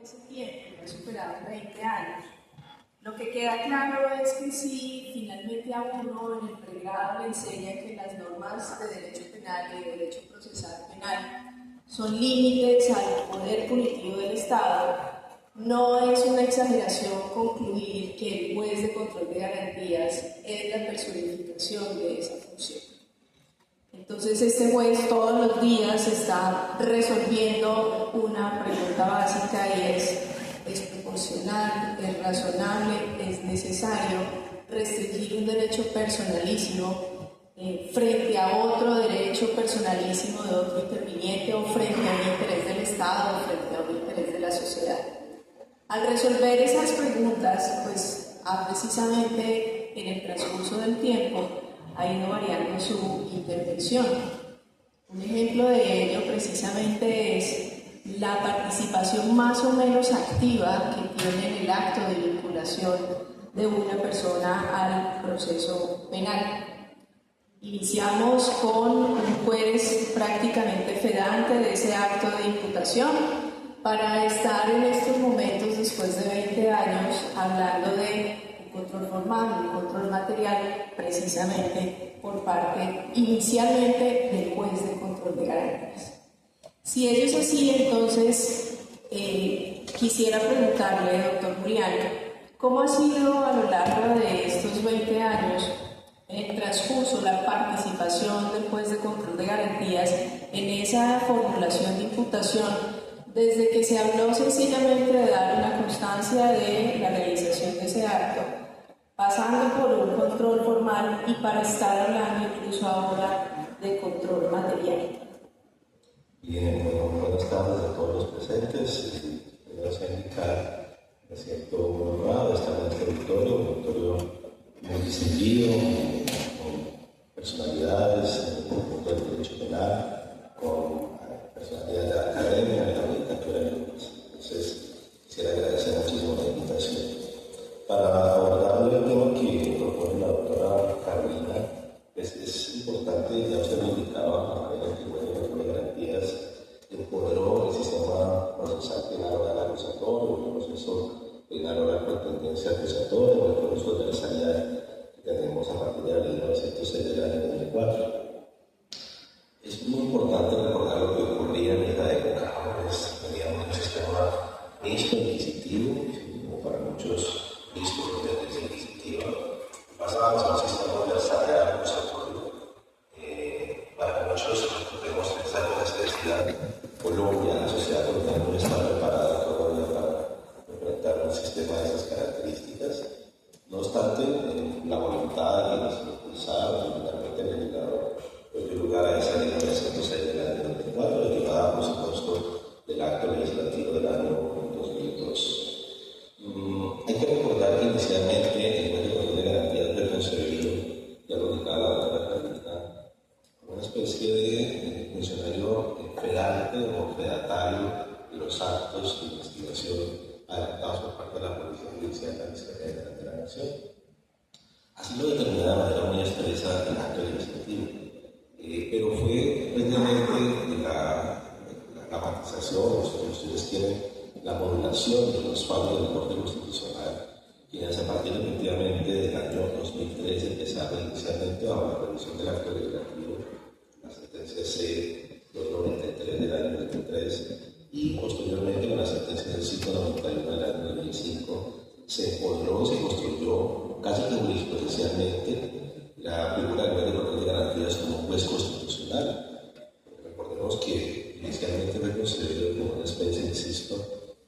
ese tiempo, ya superaron 20 años. Lo que queda claro es que si finalmente a uno en el pregrado le enseñan que las normas de derecho penal y de derecho procesal penal son límites al poder punitivo del Estado, no es una exageración concluir que el juez de control de garantías es la personificación de esa función. Entonces este juez todos los días está resolviendo una pregunta básica y ¿es proporcional, es razonable, es necesario restringir un derecho personalísimo frente a otro derecho personalísimo de otro interviniente o frente a un interés del Estado o frente a un interés de la sociedad? Al resolver esas preguntas, pues precisamente en el transcurso del tiempo ha ido variando su intervención. Un ejemplo de ello precisamente es la participación más o menos activa que tiene en el acto de vinculación de una persona al proceso penal. Iniciamos con un juez prácticamente fedante de ese acto de imputación para estar en estos momentos, después de 20 años, hablando de un control formal, un control material, precisamente por parte inicialmente del juez de control de garantías. Si ello es así, entonces quisiera preguntarle, doctor Muriano, ¿cómo ha sido a lo largo de estos 20 años el transcurso, la participación del juez de control de garantías en esa formulación de imputación, desde que se habló sencillamente de dar una constancia de la realización de ese acto, pasando por un control formal y para estar hablando incluso ahora de control material? Bien, bueno, buenas tardes a todos los presentes. Quiero indicar, me siento muy honrado de estar en este auditorio muy distinguido, con personalidades en el mundo del derecho penal, con personalidades de la academia, de la judicatura. Entonces, quisiera agradecer muchísimo la invitación. Para abordar el tema que propone la doctora Carolina, pues es importante, ya usted lo indicaba, que el de garantías empoderó el sistema procesal penal oral acusatorio, el proceso penal oral por tendencia acusatoria, o el proceso de adversarial que tenemos a partir de la ley 906 del año 2004. Es muy importante recordar lo que ocurría en esa época. Pues teníamos un sistema mixto, inquisitivo, como para muchos mixto de tendencia inquisitiva. Pasábamos a un sistema adversarial acusatorio. Para muchos podemos pensar que la sociedad Colombia, la sociedad colombiana no está preparada todavía para enfrentar un sistema de esas características. No obstante, la voluntad de los impulsados, finalmente el legislador dio lugar a esa ley 906 del año 2004, derivada por supuesto del acto legislativo del año 2002. Hay que recordar que inicialmente el juez de control de garantías fue concebido, ya lo indicaba la doctora Carolina, una especie de funcionario fedante o fedatario de los actos de investigación adaptados por parte de la Policía Judicial de la Fiscalía de la Nación. Así lo determinaba de manera muy expresa el acto legislativo. Pero fue precisamente la matización, o si ustedes quieren, la modulación de los fallos del Corte Constitucional, quienes a partir efectivamente del año 2003 empezaron inicialmente bajo la revisión del acto legislativo, la sentencia C-293 del año 2003, y posteriormente con la sentencia del 591 del año 2005, se empoderó y se construyó casi que jurisprudencialmente la figura del juez de control de garantías como un juez constitucional. Recordemos que inicialmente fue concebido como una especie, insisto,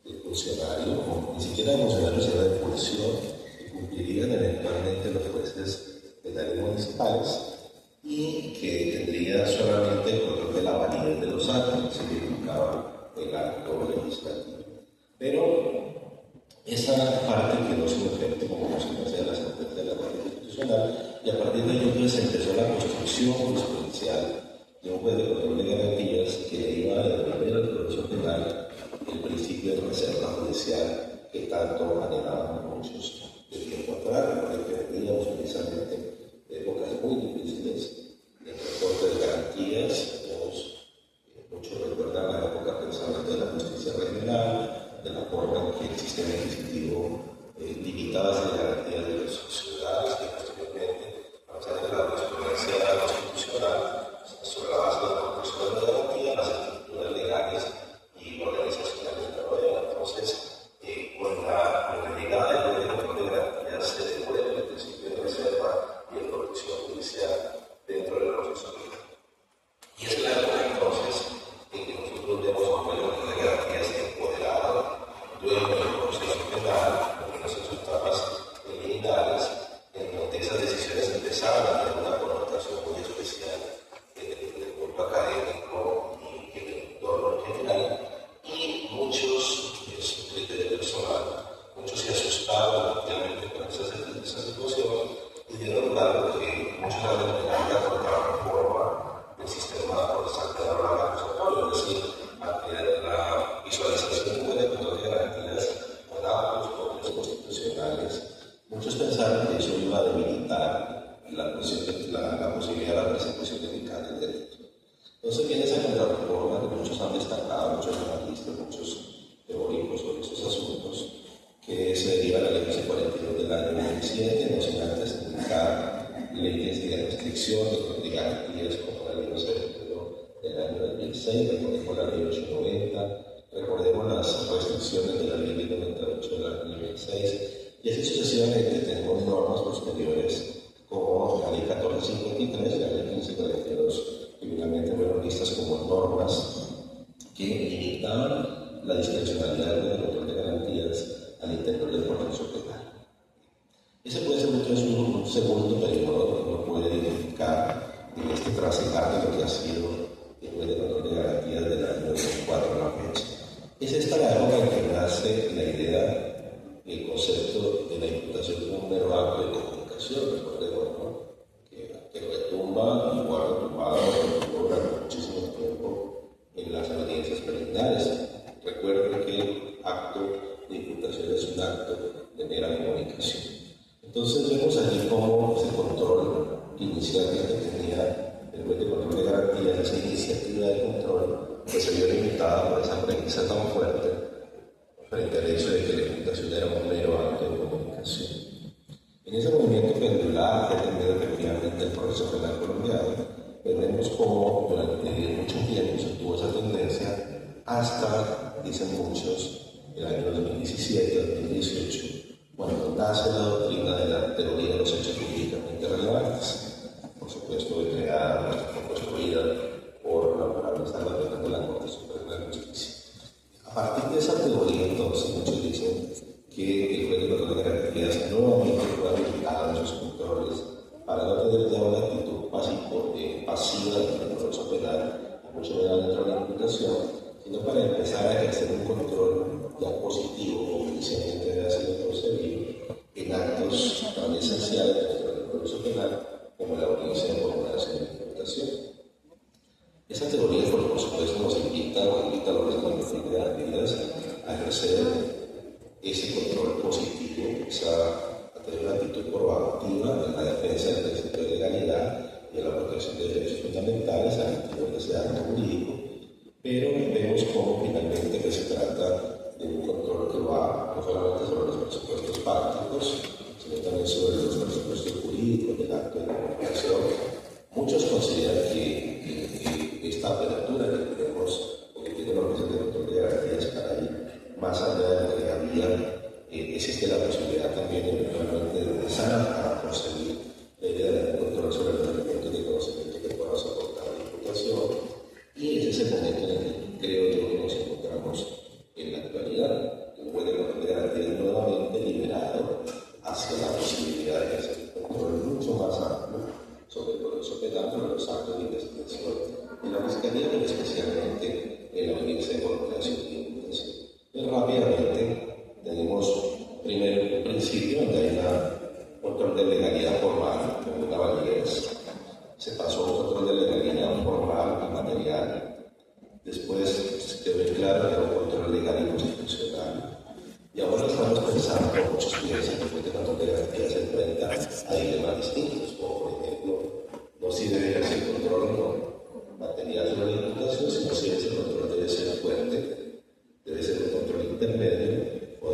de funcionario, o ni siquiera de funcionario, sino de función, que cumplirían eventualmente los jueces penales municipales y que tendría solamente el control de la validez de los actos, que significaba el acto legislativo. Pero esa parte quedó sin efecto como consecuencia de la sentencia de la Corte Constitucional, y a partir de ello se empezó la construcción jurisprudencial de un juez de control de garantías que iba a devolver al proceso penal el principio de reserva judicial que tanto anhelaban muchos de tiempo atrás. Recuerden que veníamos precisamente de épocas muy difíciles de recorte de garantías. Muchos recuerdan la época precisamente de la justicia regional, de la forma que el sistema adquisitivo limitaba las garantías de los ciudadanos que posteriormente, a pesar de la jurisprudencia constitucional, sobre la base de la construcción de garantía, las estructuras legales y organizacionales de la rueda. Entonces, con la llegada del control de garantías se devuelve el principio de reserva y de protección judicial dentro del proceso penal. Y es la época entonces en que nosotros vemos un control de garantías empoderado, dueño del proceso penal, en esas etapas preliminares, en donde esas decisiones empezaron a tener una connotación muy especial en el mundo académico y en el entorno en general, y muchos, es un criterio personal, muchos se asustaron efectivamente con esa situación y dieron lugar que muchos han denominado como la reforma del sistema procesal penal acusatorio, es decir, ante la visualización de control de garantías con amplios poderes constitucionales. Muchos pensaron que eso iba a debilitar la posibilidad de la persecución eficaz del delito. Entonces viene esa contrarreforma que muchos han destacado, muchos analistas, muchos teóricos sobre estos asuntos, que se deriva de la ley 1142 del año 2007, no sin antes indicar leyes de restricción de garantías como la ley 1142 del año 2006, recordemos la ley 890, recordemos las restricciones de la ley 98 del año 2006, y así sucesivamente tenemos normas posteriores como la ley 1453 y la ley 1542, que finalmente fueron vistas como normas que limitaban la discrecionalidad del control de garantías al interior del proceso penal. Ese puede ser un segundo periodo que uno puede identificar en este trasegar de lo que ha sido el juez de control de garantías del año 2004 a la fecha. Es esta la época en que nace la idea, el concepto de la imputación como un mero acto de comunicación, recordemos, ¿no? que retumba y guarda tumbado durante muchísimo tiempo en las audiencias preliminares. Recuerden que el acto de imputación es un acto de mera comunicación. Entonces vemos allí cómo ese control inicialmente tenía el juez de control de garantías, esa iniciativa de control, que se vio limitada por esa premisa tan fuerte frente al hecho de que la imputación era un mero acto de comunicación. En ese movimiento pendular que ha tenido efectivamente el proceso penal colombiano, vemos cómo durante mucho tiempo se tuvo esa tendencia hasta, dicen muchos, el año 2017-2018, cuando nace la doctrina de la teoría de los hechos jurídicamente relevantes, por supuesto creada, construida por la honorable Salvación de la Corte Suprema de Justicia. A partir de esa teoría, entonces, muchos dicen que el juez de control de garantías nuevamente fue habilitado en sus controles para no tener ya una actitud pasiva del proceso penal, mucho menos dentro de la imputación, sino para empezar a ejercer un control ya positivo, como inicialmente había sido concebido, en actos tan esenciales dentro del proceso penal como la audiencia de formulación de imputación. Esa teoría, por supuesto, nos invita a los responsables de garantías a ejercer ese control positivo, a tener una actitud proactiva en la defensa del principio de legalidad y en la protección de derechos fundamentales al interior de ese acto jurídico, pero vemos cómo finalmente se trata de un control que va no solamente sobre los presupuestos prácticos, sino también sobre los presupuestos jurídicos del acto de comunicación. Muchos consideran que esta apertura que tenemos, o que tiene la Organización de Control de Garantías para ir más allá de lo que había, existe la posibilidad también eventualmente de empezar a conseguir la idea de control sobre los elementos de conocimiento que puedan soportar la imputación, y ese es el momento en el que creo yo que nos encontramos en la actualidad. Un juez de control de garantías nuevamente liberado hacia la posibilidad de ejercer un control mucho más amplio sobre el proceso penal, sobre los actos de investigación en la Fiscalía, pero especialmente en la audiencia de formulación de imputación. Rápidamente tenemos primero un principio donde hay un control de legalidad formal con una validez. Se pasó a un control de legalidad formal y material. Después quedó claro que era un control legal y constitucional. Y ahora estamos pensando, muchos piensan que el juez de control de garantías se enfrenta a dilemas distintos, como por ejemplo, no si debe ejercer control material sobre la imputación, sino si ese control debe ser fuerte, debe ser un control intermedio o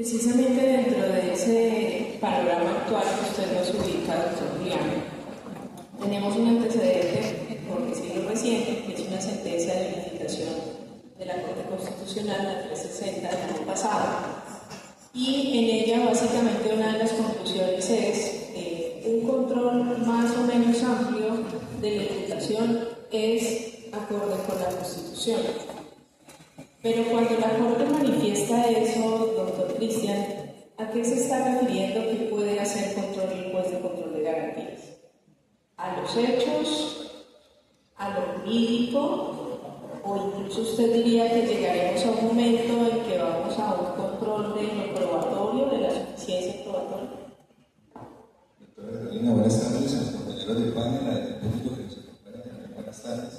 Precisamente dentro de ese panorama actual que usted nos ubica, doctor Julián, tenemos un antecedente, por decirlo reciente, que es una sentencia de unificación de la Corte Constitucional, la 360 del año pasado, y en ella básicamente una de las conclusiones es un control más o menos amplio de la imputación es acorde con la Constitución. Pero cuando la Corte manifiesta eso, doctor Cristian, ¿a qué se está refiriendo que puede hacer control el juez de control de garantías? ¿A los hechos? ¿A lo jurídico? ¿O incluso usted diría que llegaremos a un momento en que vamos a un control de lo probatorio, de la suficiencia probatoria? Doctora Carolina, buenas tardes. A los compañeros del panel, al público que nos acompaña también, buenas tardes.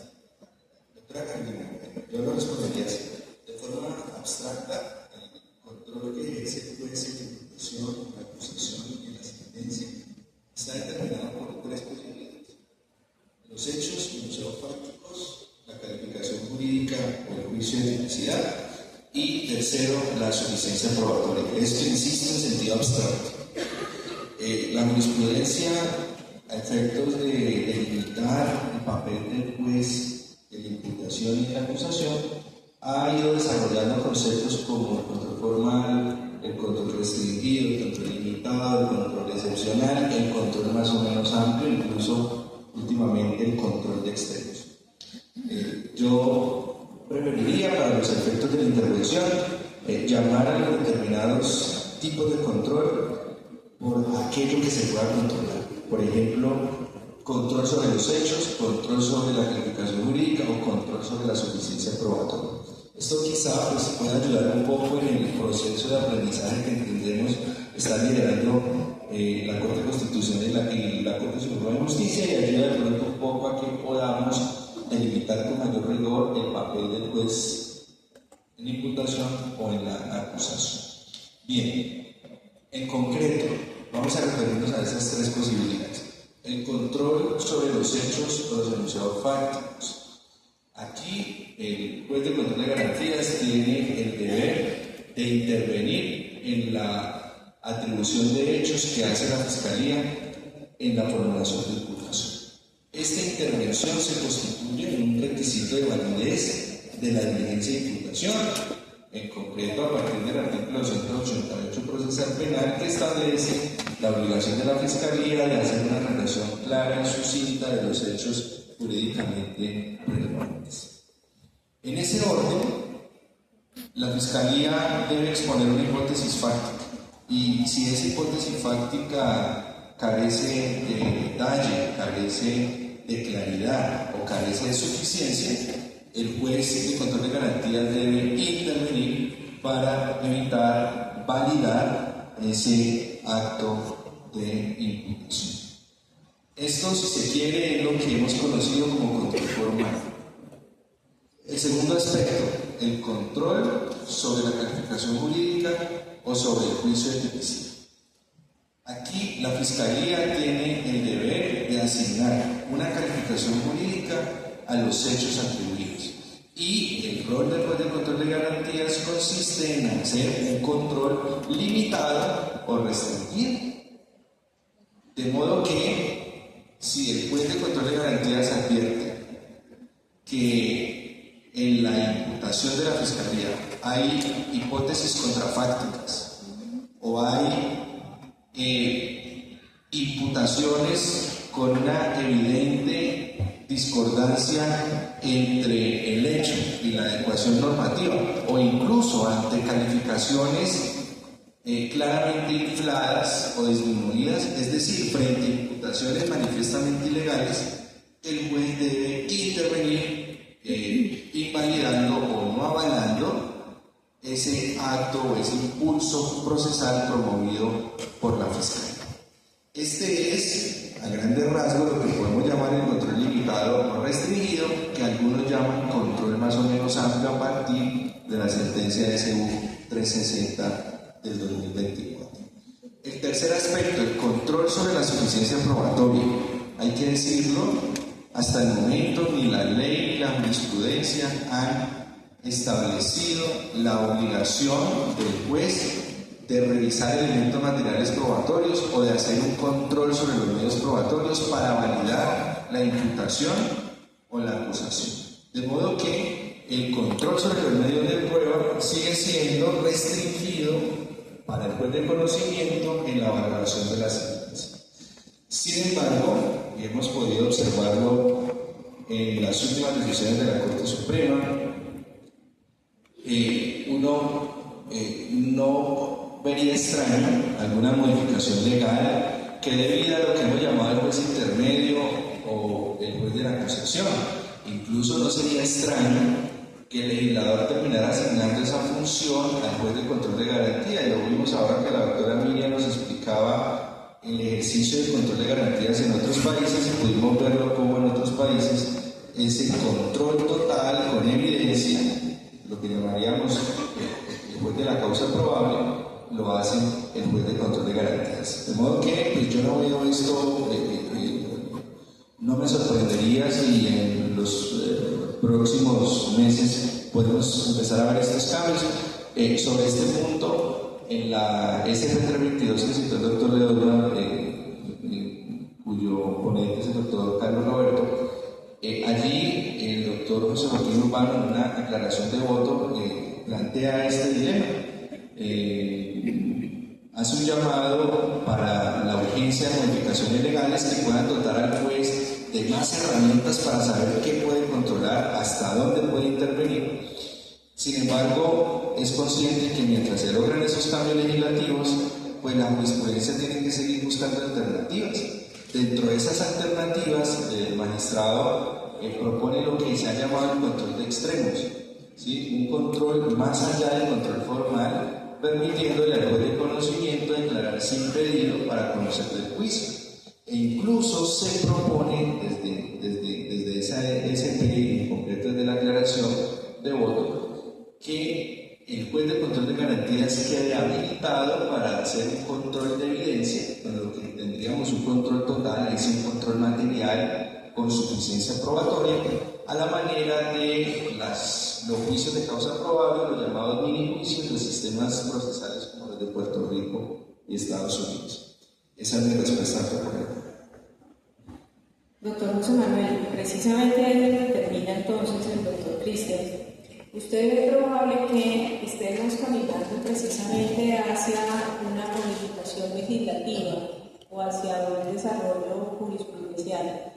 Doctora Carolina, yo lo respondería así. De forma abstracta, el control que ejerce el juez en la imputación, la acusación y la sentencia está determinado por tres posibilidades: los hechos fácticos, la calificación jurídica o el juicio de tipicidad, y tercero, la suficiencia probatoria. Esto insisto en sentido abstracto. La jurisprudencia, a efectos de delimitar el papel del juez en la imputación y en la acusación, ha ido desarrollando conceptos como el control formal, el control restringido, el control limitado, el control excepcional, el control más o menos amplio, incluso últimamente el control de extremos. Yo preferiría, para los efectos de la intervención, llamar a los determinados tipos de control por aquello que se pueda controlar. Por ejemplo, control sobre los hechos, control sobre la calificación jurídica o control sobre la suficiencia probatoria. Esto quizá pues, pueda ayudar un poco en el proceso de aprendizaje que entendemos está liderando la Corte Constitucional y la Corte Suprema de Justicia, y ayuda de pronto un poco a que podamos delimitar con mayor rigor el papel del juez en imputación o en la acusación. Bien, en concreto, vamos a referirnos a esas tres posibilidades. El control sobre los hechos o los enunciados fácticos. Aquí, el juez de control de garantías tiene el deber de intervenir en la atribución de hechos que hace la Fiscalía en la formulación de imputación. Esta intervención se constituye en un requisito de validez de la diligencia de imputación, en concreto a partir del artículo 188 procesal penal, que establece la obligación de la Fiscalía de hacer una relación clara y sucinta de los hechos jurídicamente relevantes. En ese orden, la Fiscalía debe exponer una hipótesis fáctica, y si esa hipótesis fáctica carece de detalle, carece de claridad o carece de suficiencia, el juez de control de garantías debe intervenir para evitar validar ese acto de imputación. Esto, si se quiere, es lo que hemos conocido como control formal. El segundo aspecto, el control sobre la calificación jurídica o sobre el juicio de tipicidad. Aquí la Fiscalía tiene el deber de asignar una calificación jurídica a los hechos atribuidos, y el rol del juez de control de garantías consiste en hacer un control limitado o restringido. De modo que, si el juez de control de garantías advierte que en la imputación de la Fiscalía hay hipótesis contrafácticas o hay imputaciones con una evidente discordancia entre el hecho y la adecuación normativa, o incluso ante calificaciones claramente infladas o disminuidas, es decir, frente a imputaciones manifiestamente ilegales, el juez debe intervenir invalidando o no avalando ese acto o ese impulso procesal promovido por la Fiscalía. Este es, a grandes rasgos, lo que podemos llamar el control limitado o restringido, que algunos llaman control más o menos amplio a partir de la sentencia SU 360 del 2024. El tercer aspecto, el control sobre la suficiencia probatoria. Hay que decirlo, hasta el momento ni la ley ni la jurisprudencia han establecido la obligación del juez de revisar elementos materiales probatorios o de hacer un control sobre los medios probatorios para validar la imputación o la acusación. De modo que el control sobre los medios de prueba sigue siendo restringido para el juez de conocimiento en la valoración de la sentencia. Sin embargo, y hemos podido observarlo en las últimas decisiones de la Corte Suprema, uno no vería extraño alguna modificación legal que dé vida a lo que hemos llamado el juez intermedio o el juez de la acusación. Incluso no sería extraño que el legislador terminara asignando esa función al juez de control de garantía, y lo vimos ahora que la doctora Miriam nos explicaba el ejercicio de control de garantías en otros países, y pudimos verlo como en otros países ese control total con evidencia, lo que llamaríamos el juez de la causa probable, lo hace el juez de control de garantías. De modo que pues, yo no veo esto, no me sorprendería si en los próximos meses podemos empezar a ver estos cambios. Sobre este punto, en la SP 322 que citó el doctor Ledesma, cuyo ponente es el doctor Carlos Roberto, allí el doctor José Joaquín Urbano, en una aclaración de voto, plantea este dilema. Hace un llamado para la urgencia de modificaciones legales que puedan dotar al juez de más herramientas para saber qué puede controlar, hasta dónde puede intervenir. Sin embargo, es consciente que mientras se logran esos cambios legislativos, pues la jurisprudencia tiene que seguir buscando alternativas. Dentro de esas alternativas, el magistrado propone lo que se ha llamado el control de extremos, ¿sí? Un control más allá del control formal, permitiéndole al juez de conocimiento declarar sin pedido para conocer del juicio. E incluso se propone desde esa SP, en concreto desde la aclaración de voto, que el juez de control de garantías quede habilitado para hacer un control de evidencia, con lo que tendríamos un control total, es un control material con suficiencia probatoria, a la manera de los juicios de causa probable, los llamados mini juicios de sistemas procesales como los de Puerto Rico y Estados Unidos. Esa es mi respuesta al doctor. Doctor José Manuel, precisamente ahí donde termina entonces el doctor Cristian. ¿Usted ve probable que estemos caminando precisamente hacia una modificación legislativa o hacia un desarrollo jurisprudencial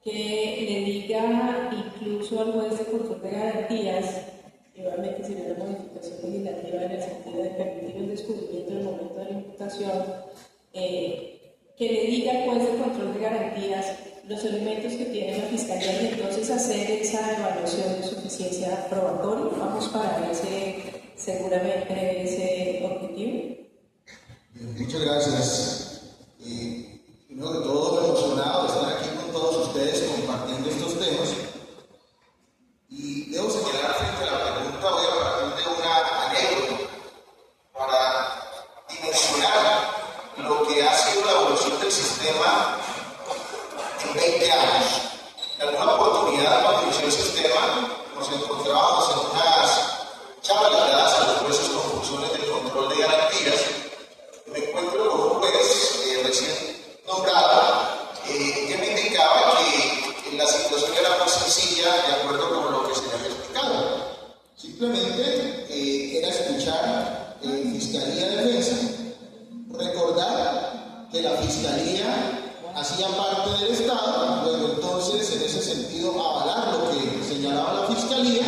que le diga incluso al juez de control de garantías, y obviamente sería una modificación legislativa en el sentido de permitir el descubrimiento en el momento de la imputación, que le diga al juez de control de garantías los elementos que tiene la Fiscalía y entonces hacer esa evaluación de suficiencia probatoria? Vamos para seguramente ese objetivo. Muchas gracias. Primero de todo, emocionado de estar aquí con todos ustedes compartiendo estos temas. Y debo señalar frente a la pregunta, voy a partir de una anécdota para dimensionar lo que ha sido la evolución del sistema en 20 años. En alguna oportunidad, cuando inició el sistema, nos encontrábamos en unas charlas dadas a los jueces con funciones de control de garantías. Me encuentro con un juez recién nombrado que me indicaba que la situación era muy sencilla de acuerdo con lo que se le había explicado. Simplemente era escuchar Fiscalía de Defensa, recordar que la Fiscalía hacía parte del Estado, luego entonces en ese sentido avalar lo que señalaba la Fiscalía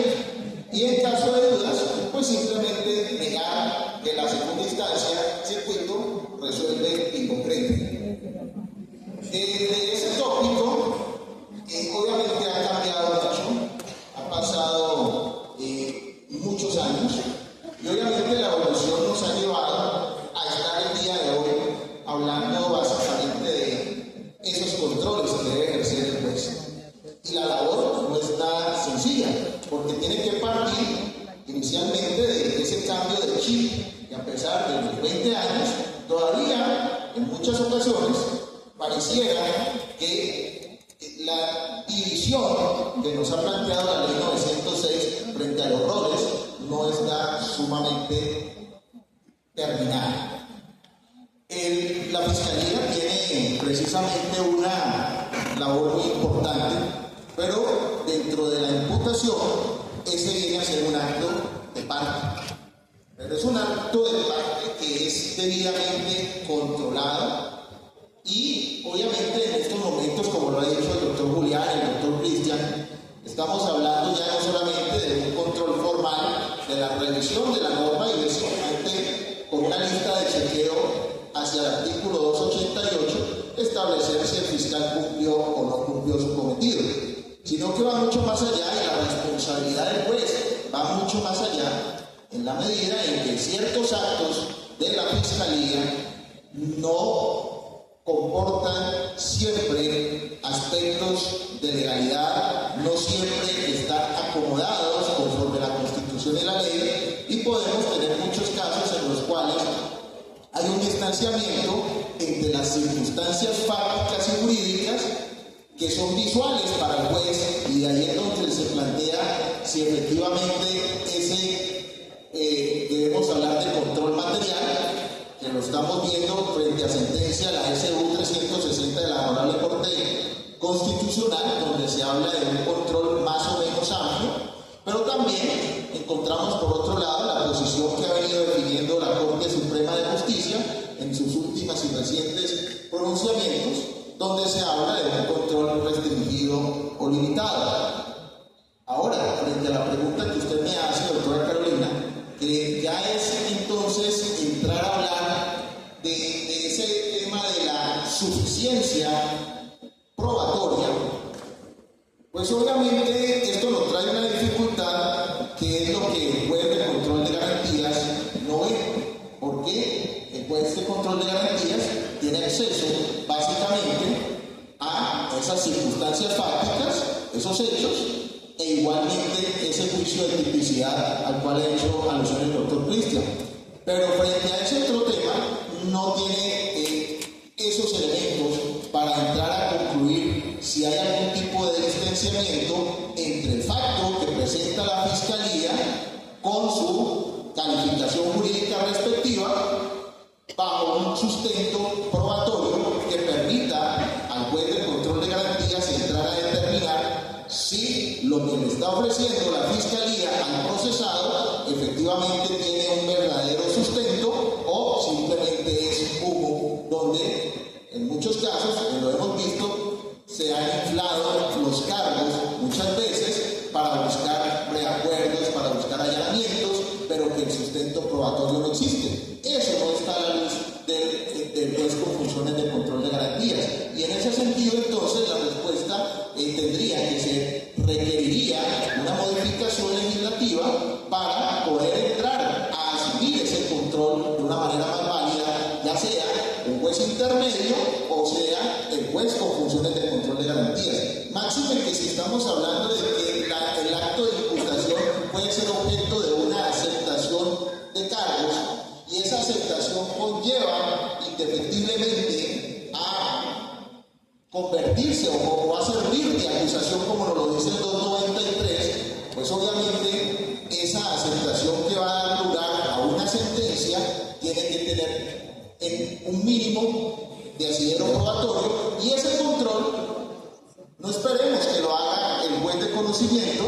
y en caso de dudas, pues simplemente negar que la segunda instancia, circuito, resuelve y concreta. De ese tópico, obviamente ha cambiado mucho, ha pasado muchos años y obviamente la evolución nos ha llevado a estar el día de hoy hablando básicamente de esos controles que debe ejercer el juez. Y la labor no es nada sencilla, porque tiene que partir inicialmente de ese cambio de chip, que a pesar de los 20 años, todavía en muchas ocasiones pareciera que la división que nos ha planteado la ley 906 frente a los roles no está sumamente terminada. Fiscalía tiene precisamente una labor muy importante, pero dentro de la imputación, ese viene a ser un acto de parte. Pero es un acto de parte que es debidamente controlado y obviamente en estos momentos, como lo ha dicho el doctor Julián, el doctor Cristian, estamos hablando ya no solamente de un control formal de la revisión de la norma y básicamente con una lista de chequeo hacia el artículo 288 establecer si el fiscal cumplió o no cumplió su cometido, sino que va mucho más allá y la responsabilidad del juez va mucho más allá en la medida en que ciertos actos de la Fiscalía no comportan siempre aspectos de legalidad, no siempre están acomodados conforme la Constitución y la ley, y podemos tener muchos casos en los cuales hay un distanciamiento entre las circunstancias fácticas y jurídicas que son visuales para el juez, y de ahí es donde se plantea si efectivamente debemos hablar de control material, que lo estamos viendo frente a sentencia la SU 360 de la Honorable Corte Constitucional, donde se habla de un control más o menos amplio, pero también encontramos por otro lado la posición que ha venido definiendo la Corte Suprema de Justicia en sus últimas y recientes pronunciamientos, donde se habla de un control restringido o limitado. Ahora, frente a la pregunta que usted me hace, doctora Carolina, que ya es entonces entrar a hablar de ese tema de la suficiencia probatoria, pues obviamente esto nos trae una dificultad que es lo que el juez de control de garantías no ve, porque el juez de control de garantías tiene acceso básicamente a esas circunstancias fácticas, esos hechos, e igualmente ese juicio de tipicidad al cual ha hecho alusión el doctor Cristian. Pero frente a ese otro tema, no tiene esos elementos para entrar a concluir si hay algún tipo de distanciamiento entre el facto que presenta la Fiscalía con su calificación jurídica respectiva bajo un sustento probatorio que permita al juez de control de garantías entrar a determinar si lo que le está ofreciendo la Fiscalía al procesado efectivamente tiene un verdadero sustento o simplemente es humo, donde en muchos casos, como lo hemos visto, se han inflado los cargos muchas veces para buscar preacuerdos, para buscar allanamientos, pero que el sustento probatorio no existe. Eso no está a la luz del juez con funciones de control de garantías. Y en ese sentido, entonces, la respuesta tendría que ser, requeriría una modificación legislativa para poder entrar a asumir ese control de una manera más válida, ya sea un juez intermedio o sea el juez con funciones de control de garantías. Máxime que si estamos hablando de que el acto de imputación puede ser objeto de una aceptación de cargos, y esa aceptación conlleva indefectiblemente a convertirse o a servir de acusación, como nos lo dice el 293, pues obviamente esa aceptación que va a dar lugar a una sentencia tiene que tener un mínimo de asidero probatorio, y ese control no esperemos que lo haga el juez de conocimiento,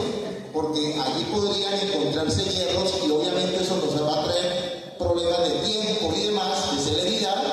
porque allí podrían encontrarse hierros y obviamente eso nos va a traer problemas de tiempo y demás, de celeridad,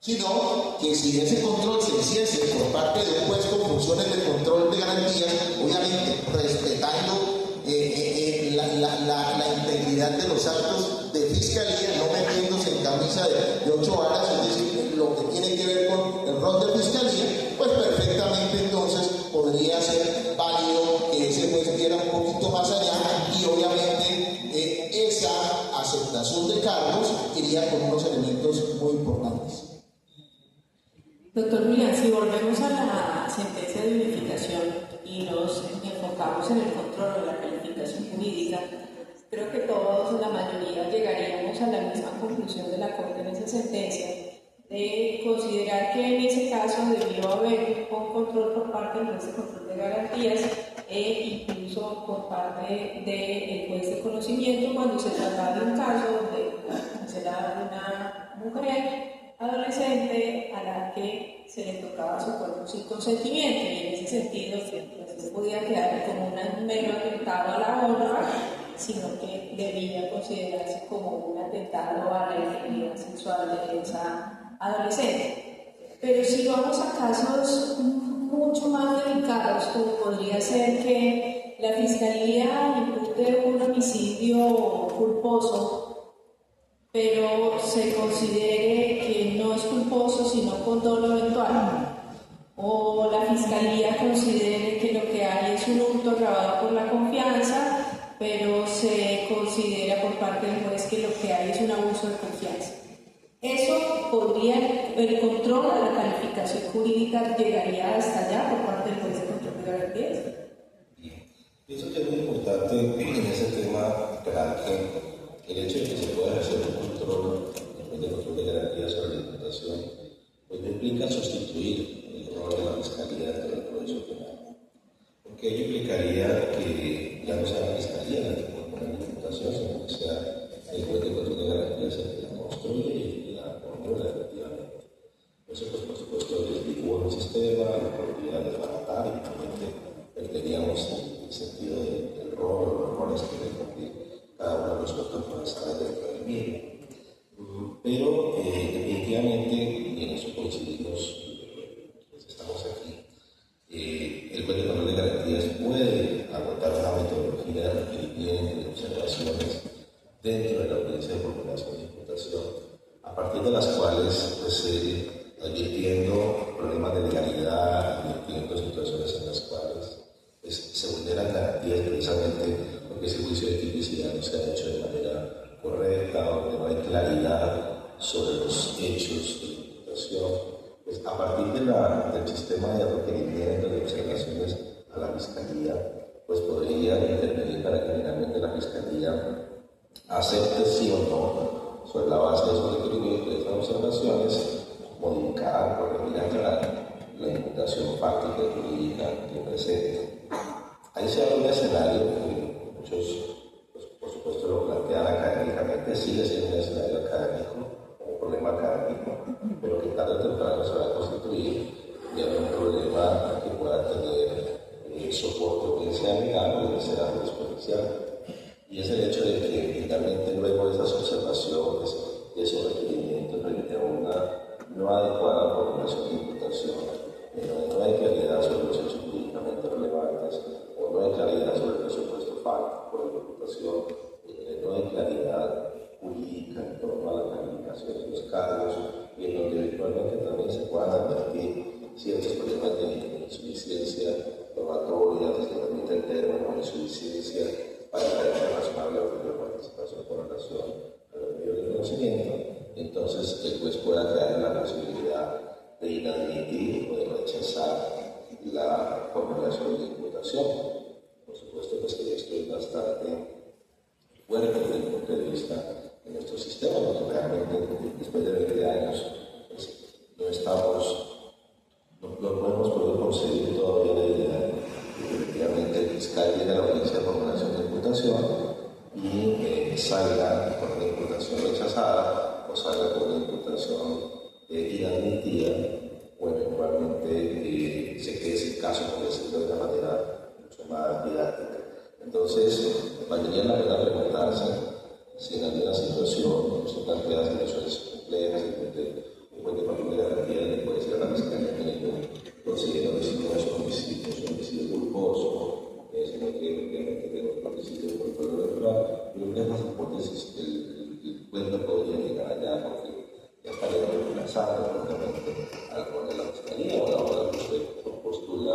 sino que si ese control se hiciese por parte de un juez con funciones de control de garantías, obviamente respetando la integridad de los actos de fiscalía, no metiéndose en camisa de 8 varas, es decir, lo que tiene que ver con el rol de fiscalía, pues perfectamente entonces podría ser válido que ese juez diera un poquito más allá, y obviamente esa aceptación de cargos iría con unos elementos muy importantes. Doctor Julián, si volvemos a la sentencia de unificación y nos enfocamos en el control o la calificación jurídica, creo que todos, la mayoría, llegaríamos a la misma conclusión de la Corte en esa sentencia, de considerar que en ese caso debió haber un control por parte del juez de control de garantías e incluso por parte del juez de conocimiento cuando se trataba de un caso donde la encarcelada de una mujer adolescente a la que se le tocaba su cuerpo sin consentimiento, y en ese sentido pues, no podía quedar como un mero atentado a la honra, sino que debía considerarse como un atentado a la integridad sexual de esa adolescente. Pero si vamos a casos mucho más delicados, como podría ser que la Fiscalía impute un homicidio culposo, pero se considere que no es culposo sino con dolo eventual, o la Fiscalía considere que lo que hay es un hurto agravado por la confianza, pero se considera por parte del juez que lo que hay es un abuso de confianza. Eso podría, el control de la calificación jurídica llegaría hasta allá por parte del juez de control de garantías. Bien. Pienso que es muy importante en ese tema aclarar que el hecho de que se pueda hacer un control, de control de garantías sobre la imputación, pues no implica sustituir el rol de la Fiscalía dentro del proceso penal. Porque ello implicaría que ya no sea la Fiscalía la que propone la imputación, sino que sea el juez de control de garantías el que la construye y la formula efectivamente. Eso, pues, por supuesto, desvirtúa el sistema, lo podría desbaratar y realmente perderíamos el sentido del rol o los roles que debe cumplir cada uno de los cuerpos forestales dentro del mismo. Pero, definitivamente, y en eso coincidimos, pues, estamos aquí, el juez de control de garantías puede adoptar una metodología de requerimiento de observaciones dentro de la audiencia de formulación de imputación, a partir de las cuales, pues, advirtiendo problemas de legalidad, advirtiendo situaciones en las cuales pues, se vulneran garantías precisamente porque ese juicio de tipicidad no se ha hecho de manera correcta, donde no hay claridad sobre los hechos de la imputación. Pues, a partir del sistema de requerimiento de observaciones a la Fiscalía, pues podría intervenir para que finalmente la Fiscalía acepte sí o no, sobre la base de esos requerimientos, de esas observaciones, modificar, corregir, aclarar la imputación fáctica y jurídica que presente. Ahí se abre un escenario que muchos, pues, por supuesto, lo plantean académicamente, sigue siendo un escenario académico, un problema académico, pero que tarde o temprano se va a constituir y hay un problema que pueda tener soporte, bien sea legal o bien sea judicial. Y es el hecho de que finalmente luego de esas observaciones, de esos requerimientos frente a una no adecuada formulación de imputación, no hay claridad sobre los hechos jurídicamente relevantes, o no hay claridad sobre el presupuesto fáctico por la imputación, no hay claridad jurídica en torno a la calificación de los cargos, y en donde eventualmente también se puedan advertir ciertos problemas de insuficiencia probatoria, que se permite el término de insuficiencia para la razonable de participación con relación a los medios de conocimiento. Entonces el juez pueda crear la posibilidad de inadmitir o de rechazar la formulación de imputación. Por supuesto pues, que esto es bastante fuerte desde el punto de vista de nuestro sistema, porque realmente después de 20 años pues, no hemos podido conseguir todavía la idea de que efectivamente el fiscal llegue a la audiencia de formulación de imputación y salga con una imputación rechazada o salga con una imputación inadmitida o eventualmente se quede sin caso, por decirlo de una manera mucho más didáctica. Entonces, valdría la pena preguntarse si en alguna situación se plantean situaciones complejas donde un juez de control de garantías le puede decir a la Fiscalía que le considera que si no es un homicidio culposo, sino que obviamente es un homicidio por fuero electoral, pero en esas hipótesis el juez no podría llegar allá porque ya estaría reemplazando probablemente al rol de la Fiscalía o la hora que usted postula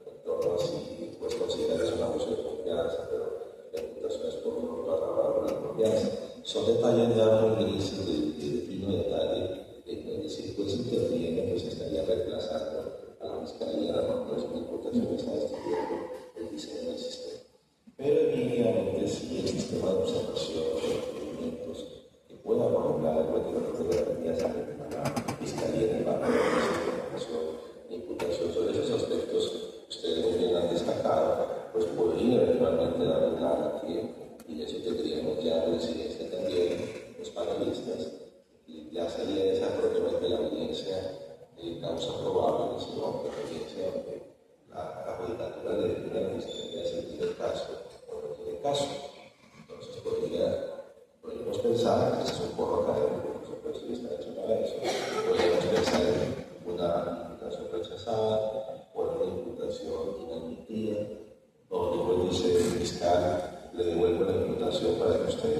en torno a si pues considera que es un abuso de confianza, pero la imputación es por un hurto agravado por la confianza. Son detalles ya muy grises de fino detalle, en donde si el juez interviene, pues estaría reemplazando a la Fiscalía la formulación de imputaciones a este tiempo el diseño del sistema. Pero definitivamente sí el sistema de observación de requerimientos que pueda formular el juez de control de garantías a la Fiscalía en el marco de la formulación de imputación sobre esos aspectos que ustedes muy bien han destacado, pues podría eventualmente dar un garantía y eso tendríamos ya residencia también los panelistas y ya sería esa propiamente la ustedes saben que es un foro académico, por supuesto, y está hecho para eso. Podemos pensar en una imputación rechazada o en una imputación inadmitida, donde después dice el fiscal, le devuelvo la imputación para que usted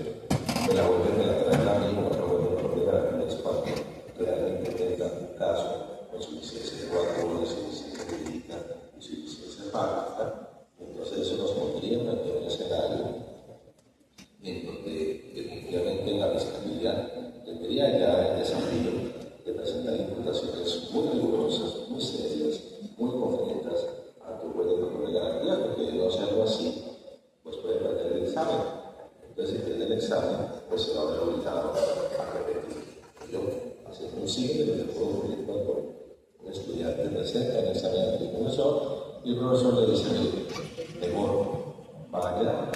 me la vuelva a traer a mí o me la vuelva a poner a la para que realmente tenga un caso con suficiencia de vacuna, suficiencia jurídica y suficiencia práctica. Entonces eso nos pondría en un escenario en donde definitivamente la Fiscalía tendría ya el desafío de presentar imputaciones muy rigurosas, muy serias, muy concretas ante un juez de control de garantías, porque de no hacerlo así, pues puede perder el examen. Entonces, si pierde el examen, pues se va a ver obligado a repetir. Yo, haciendo un símil, le puedo ocurrir cuando un estudiante presenta un examen ante el profesor y el profesor le dice, mire, mejor vaya,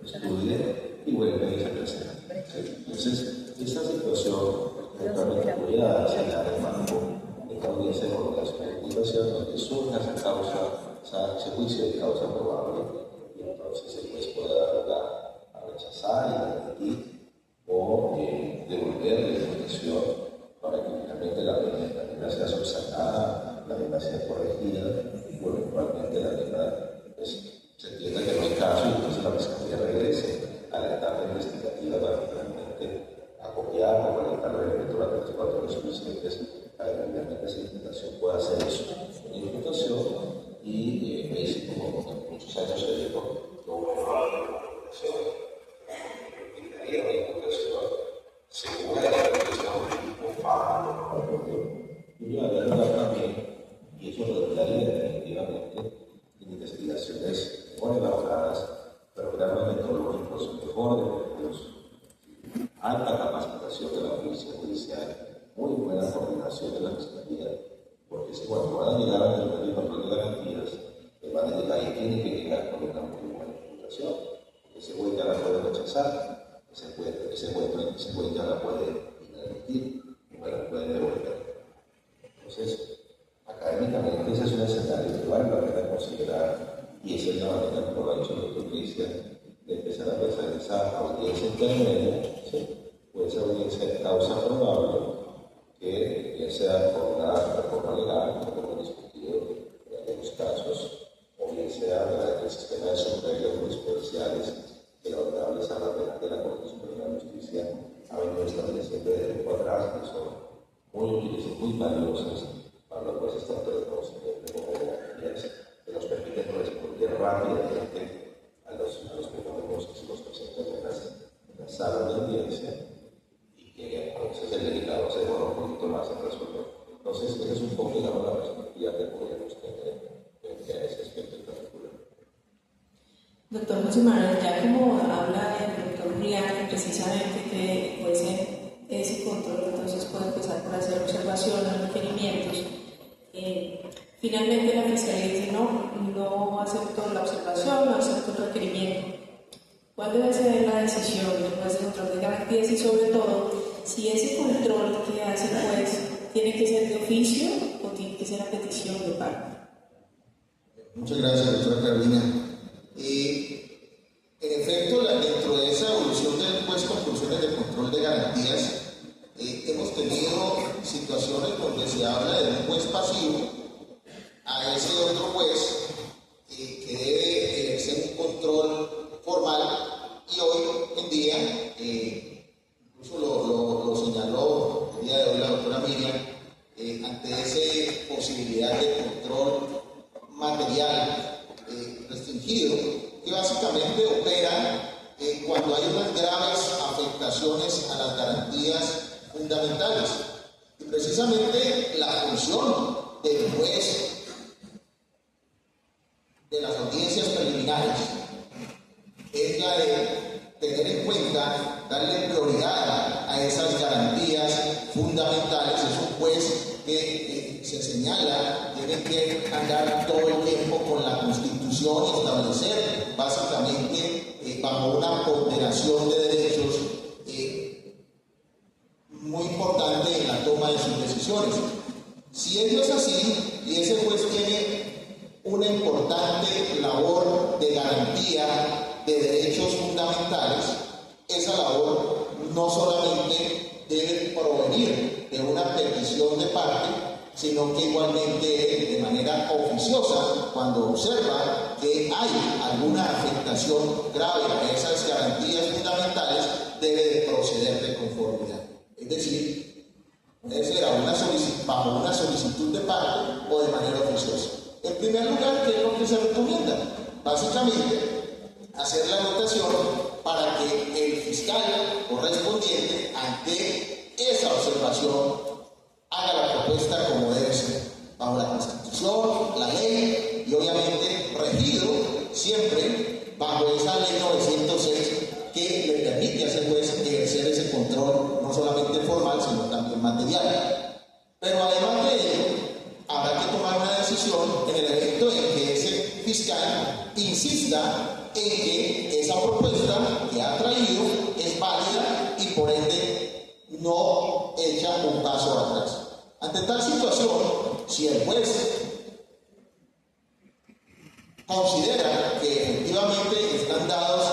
estudie y vuelve y se presenta. Entonces, esta situación realmente podría señalar el marco de esta audiencia de formulación de imputación donde surja esa causa, ese juicio de causa probable, y entonces el juez puede dar lugar a rechazar y a admitir o devolver la imputación para que finalmente la pena sea subsanada, la pena sea corregida y por eventualmente la pena se entienda que no hay caso y entonces la Fiscalía regrese a la etapa investigativa para finalmente acopiar o conectar los elementos de las 34 horas suficientes para que finalmente esa imputación pueda hacer eso. Una imputación y México, como muchos años se dijo, no hubo una imputación, implicaría una imputación segura de la cuestión jurídico fácil. Y yo había hablado también, y eso lo daría definitivamente, investigaciones mejor elaboradas, programas metodológicos mejor definidos, alta capacitación de la policía judicial, muy buena coordinación de la Fiscalía, porque si cuando van a llegar al nivel de control de garantías, van a llegar y tienen que llegar con una muy buena imputación. Ese juez ya la puede rechazar, ese juez ya la puede inadmitir, y la puede devolver. Entonces, académicamente ese es un escenario que vale la pena considerar, y esa es la manera, como lo ha dicho el doctor Cristian, de empezar a pensar esa audiencia intermedia, ¿sí? O esa audiencia de causa probable, que ya sea por una reforma legal, como hemos discutido en algunos casos, o bien sea el sistema de subreglas jurisprudenciales que la Honorable Sala Penal de la Corte Suprema de Justicia ha venido estableciendo desde tiempo atrás, que son muy útiles y muy valiosas para los jueces tanto de conocimiento como de garantías, que nos permiten responder rápidamente a los fenómenos que se nos presentan en las salas de audiencia y que a veces el delicado se demora un poquito más en resolver. Entonces, esa es un poco la perspectiva que podríamos tener frente a ese aspecto en particular. Doctor José Manuel, ya como habla el doctor Julián, precisamente que pues ese control entonces puede empezar por hacer observaciones, requerimientos. Finalmente la Fiscalía dice no acepto la observación, no acepto el requerimiento. ¿Cuál debe ser la decisión del juez de control de garantías y sobre todo si ese control que hace el juez tiene que ser de oficio o tiene que ser a petición de parte? Muchas gracias, doctora Carolina. En efecto, dentro de esa evolución del juez con funciones de control de garantías, hemos tenido situaciones donde se habla de un juez pasivo a ese otro juez que debe ejercer un control formal, y hoy en día, incluso lo señaló el día de hoy la doctora Miriam, ante esa posibilidad de control material restringido, que básicamente opera cuando hay unas graves afectaciones a las garantías fundamentales. Y precisamente la función del juez de las audiencias preliminares es la de tener en cuenta, darle prioridad a esas garantías fundamentales. Es un juez que se señala, tiene que andar todo el tiempo con la Constitución y establecer básicamente bajo una ponderación de derechos muy importante en la toma de sus decisiones. Si ello es así y ese juez tiene una importante labor de garantía de derechos fundamentales, esa labor no solamente debe provenir de una petición de parte, sino que igualmente de manera oficiosa, cuando observa que hay alguna afectación grave a esas garantías fundamentales, debe de proceder de conformidad. Es decir, debe ser bajo una solicitud de parte o de manera oficiosa. En primer lugar, ¿qué es lo que se recomienda? Básicamente, hacer la anotación para que el fiscal correspondiente, ante esa observación, haga la propuesta como debe ser, bajo la Constitución, la ley y obviamente regido siempre bajo esa ley 906 que le permite a ese juez ejercer ese control no solamente formal sino también material. Pero además de ello, habrá que tomar una decisión en el evento en que ese fiscal insista en que esa propuesta que ha traído es válida y por ende no echa un paso atrás. Ante tal situación, si el juez considera que efectivamente están dados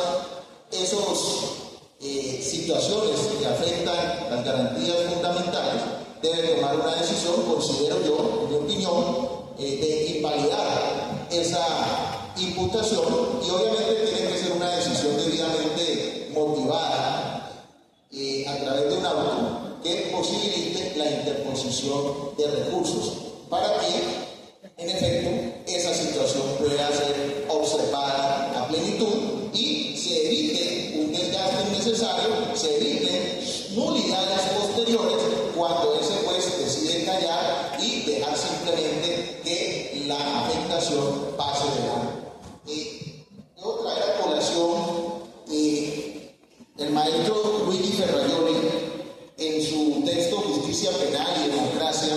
esos situaciones que afectan las garantías fundamentales, debe tomar una decisión, considero yo, en mi opinión, de invalidar esa imputación y obviamente tiene que ser una decisión debidamente motivada a través de un auto que posibilite la interposición de recursos para que, en efecto, esa situación pueda ser observada a plenitud y se evite un desgaste innecesario, se eviten nulidades posteriores cuando ese juez decide callar y dejar simplemente que la afectación pase de largo. Debo traer a colación el maestro Luigi Ferraioli, en su texto Justicia Penal y Democracia,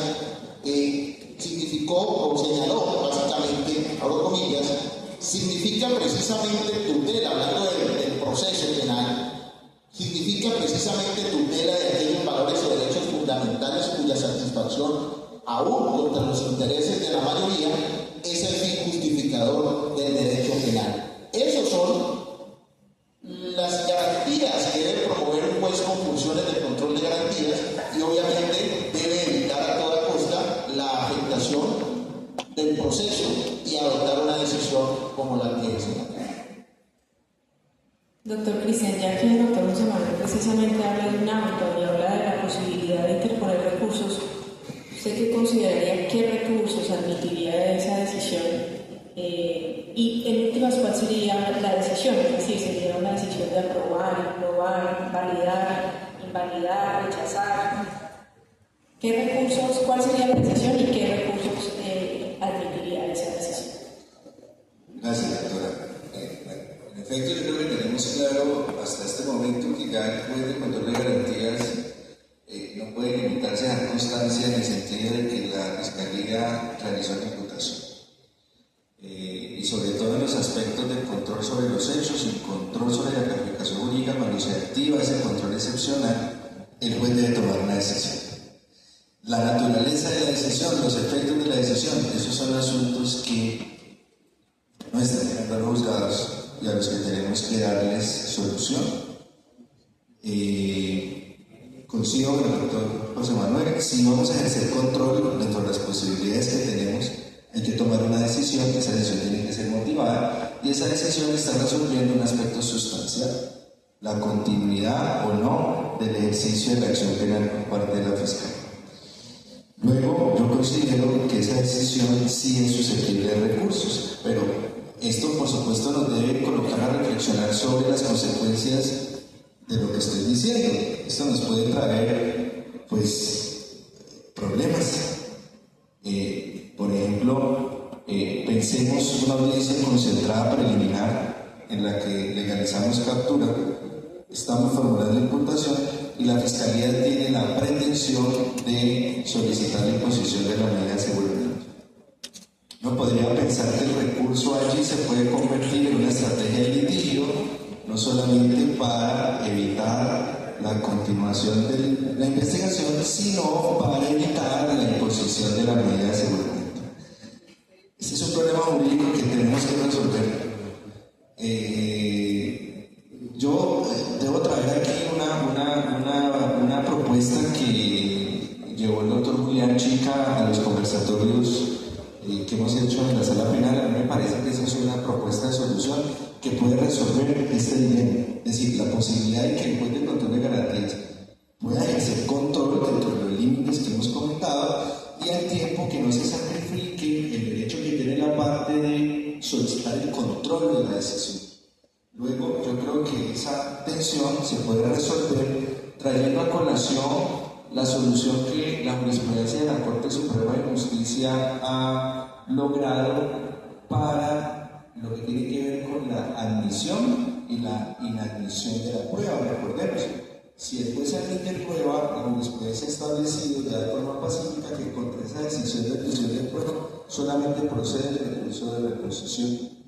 significó o señaló básicamente, abro comillas, significa precisamente tutela, hablando del proceso penal, significa precisamente tutela de aquellos valores o derechos fundamentales cuya satisfacción, aún contra los intereses de la mayoría, es el fin justificador del derecho penal. Esos son las garantías que debe promover un juez con funciones de control de garantías y obviamente debe evitar a toda costa la afectación del proceso y adoptar una decisión como la que es. Doctor Cristian, ya que el doctor José Manuel precisamente habla de un auto y habla de la posibilidad de interponer recursos, ¿usted qué consideraría qué recursos admitiría de esa decisión? Y en últimas, ¿cuál sería la decisión? Es decir, sería una decisión de aprobar, validar, invalidar, rechazar. ¿Qué recursos, cuál sería la decisión y qué recursos admitiría esa decisión? Gracias, doctora. En efecto, yo creo que tenemos claro hasta este momento que ya el juez de control de garantías no puede limitarse a dar constancia en el sentido de que la Fiscalía realizó la imputación. Y sobre todo en los aspectos del control sobre los hechos, el control sobre la calificación jurídica, cuando se activa ese control excepcional, el juez debe tomar una decisión. La naturaleza de la decisión, los efectos de la decisión, esos son asuntos que no están llegando a los juzgados y a los que tenemos que darles solución. Coincido con el doctor José Manuel, si vamos a ejercer control dentro de las posibilidades que tenemos, hay que tomar una decisión, que esa decisión tiene que ser motivada y esa decisión está resolviendo un aspecto sustancial, la continuidad o no del ejercicio de la acción penal por parte de la Fiscalía. Luego, yo considero que esa decisión sí es susceptible de recursos, pero esto por supuesto nos debe colocar a reflexionar sobre las consecuencias de lo que estoy diciendo. Esto nos puede traer, problemas. Por ejemplo, pensemos una audiencia concentrada preliminar en la que legalizamos captura, estamos formulando imputación y la Fiscalía tiene la pretensión de solicitar la imposición de la medida de aseguramiento. No podría pensar que el recurso allí se puede convertir en una estrategia de litigio, no solamente para evitar la continuación de la investigación, sino para evitar la imposición de la medida de aseguramiento. Este es un problema jurídico que tenemos que resolver. Yo debo traer aquí una una propuesta que llevó el doctor Julián Chica a los conversatorios que hemos hecho en la sala penal. A mí me parece que esa es una propuesta de solución que puede resolver este dilema. Es decir, la posibilidad de que el juez de control de garantías pueda ejercer control dentro de los límites que hemos comentado y al tiempo que no se sacrifique el derecho que tiene la parte de solicitar el control de la decisión. Luego, yo creo que esa tensión se puede resolver trayendo a colación la solución que la jurisprudencia de la Corte Suprema de Justicia ha logrado para lo que tiene que ver con la admisión y la inadmisión de la prueba. Recordemos, si el juez admite prueba, la jurisprudencia ha establecido ya de forma pacífica que contra esa decisión de admisión de prueba solamente procede el recurso de reposición.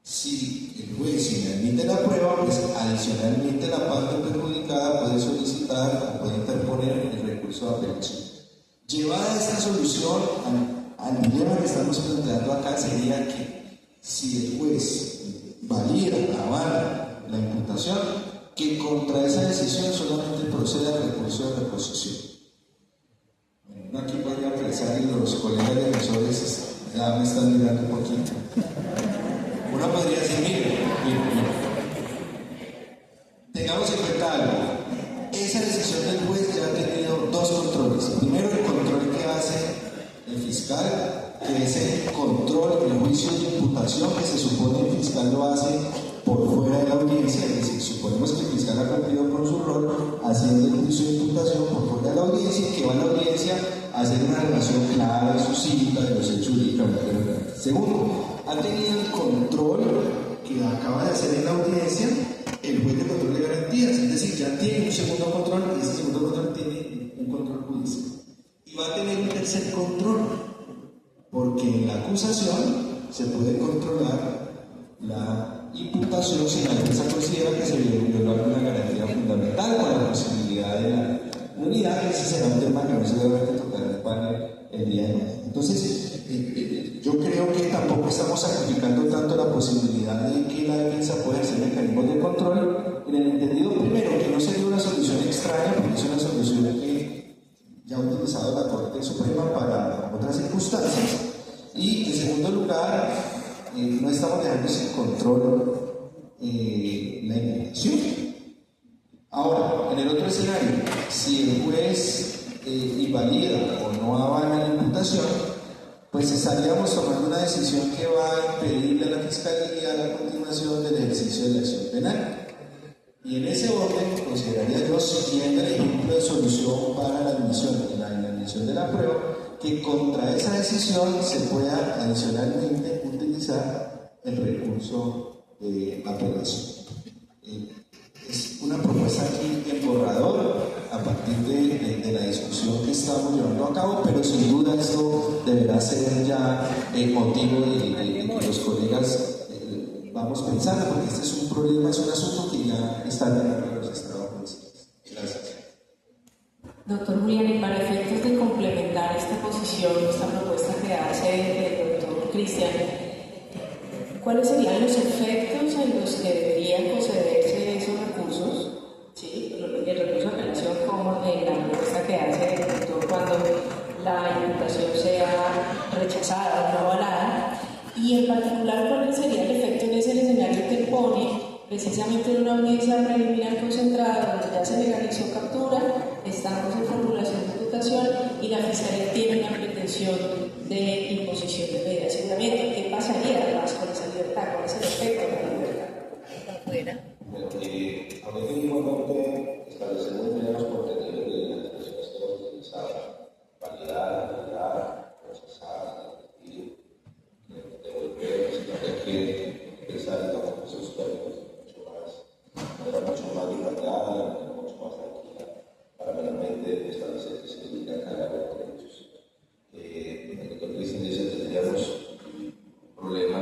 Si el juez inadmite la prueba, pues adicionalmente la parte perjudicada puede solicitar o puede interponer el recurso de apelación. Llevada esta solución al dilema que estamos planteando acá sería que si el juez valida, avala la imputación, que contra esa decisión solamente proceda el recurso de reposición. Bueno, aquí podría pensar y los colegas defensores ya me están mirando un poquito. Uno podría decir, mire, tengamos en cuenta algo. Esa decisión del juez ya ha tenido dos controles. Primero, el control que hace el fiscal, que es el control del juicio de imputación, que se supone el fiscal lo hace por fuera de la audiencia, es decir, suponemos que el fiscal ha cumplido con su rol haciendo el juicio de imputación por fuera de la audiencia y que va a la audiencia a hacer una relación clara de su cita, de los hechos jurídicamente relevantes. Segundo, ha tenido el control que acaba de hacer en la audiencia el juez de control de garantías, es decir, ya tiene un segundo control y ese segundo control tiene un control judicial. Y va a tener un tercer control, porque en la acusación se puede controlar la imputación si la defensa considera que se violó alguna garantía fundamental con la posibilidad de la nulidad, que ese será un tema que no se debe tocar en el panel el día de mañana. Entonces, yo creo que tampoco estamos sacrificando tanto la posibilidad de que la defensa pueda hacer mecanismos de control en el entendido primero, que no sería una solución extraña, porque es una solución que ya ha utilizado la Corte Suprema para otras circunstancias, y en segundo lugar, no estamos dejando sin control la imputación. Ahora, en el otro escenario, si el juez invalida o no avala la imputación, pues estaríamos tomando una decisión que va a impedirle a la Fiscalía la continuación del ejercicio de la acción penal. Y en ese orden, consideraría yo, siguiendo el ejemplo de solución para la admisión y la inadmisión de la prueba, que contra esa decisión se pueda adicionalmente utilizar el recurso de apelación. Es una propuesta aquí en borrador a partir de la discusión que estamos llevando a cabo, pero sin duda esto deberá ser ya motivo de que los colegas vamos pensando, porque este es un problema, es un asunto que ya está en los estados judiciales. Gracias. Doctor Julián, y para efectos de complementar esta posición, esta propuesta que hace el doctor Cristian, ¿cuáles serían los efectos en los que deberían concederse esos recursos? ¿Sí? El recurso de apelación, como en la propuesta que hace el doctor cuando la imputación sea rechazada o no avalada, y en particular, ¿cuál sería el efecto en ese escenario que pone precisamente en una audiencia preliminar concentrada donde ya se legalizó captura, estamos en formulación de imputación y la Fiscalía tiene una pretensión de imposición de medida de aseguramiento? ¿Qué pasaría además con esa libertad? ¿Cuál es el efecto de la libertad? A mí mínimamente establecemos medidas contenidos de las expresiones que hemos utilizado: validar, procesar, admitir, devolver, hay que pensar, digamos, esos términos de manera mucho más dilatada, de manera mucho más tranquila, para meramente establecer que se dedica a cargar los derechos. El doctor Cristian dice que tendríamos un problema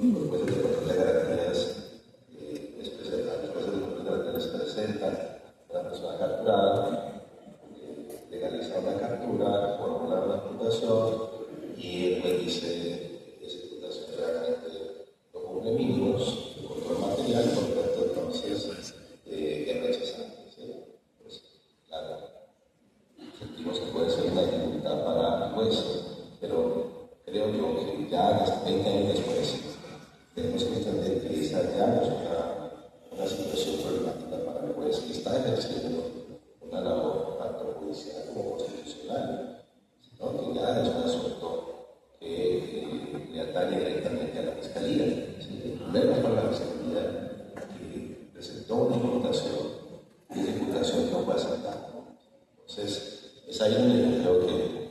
los jueces de control de garantías presentan a la persona capturada, legaliza una captura presentó una imputación y la imputación no fue aceptada. Entonces, es ahí donde yo creo que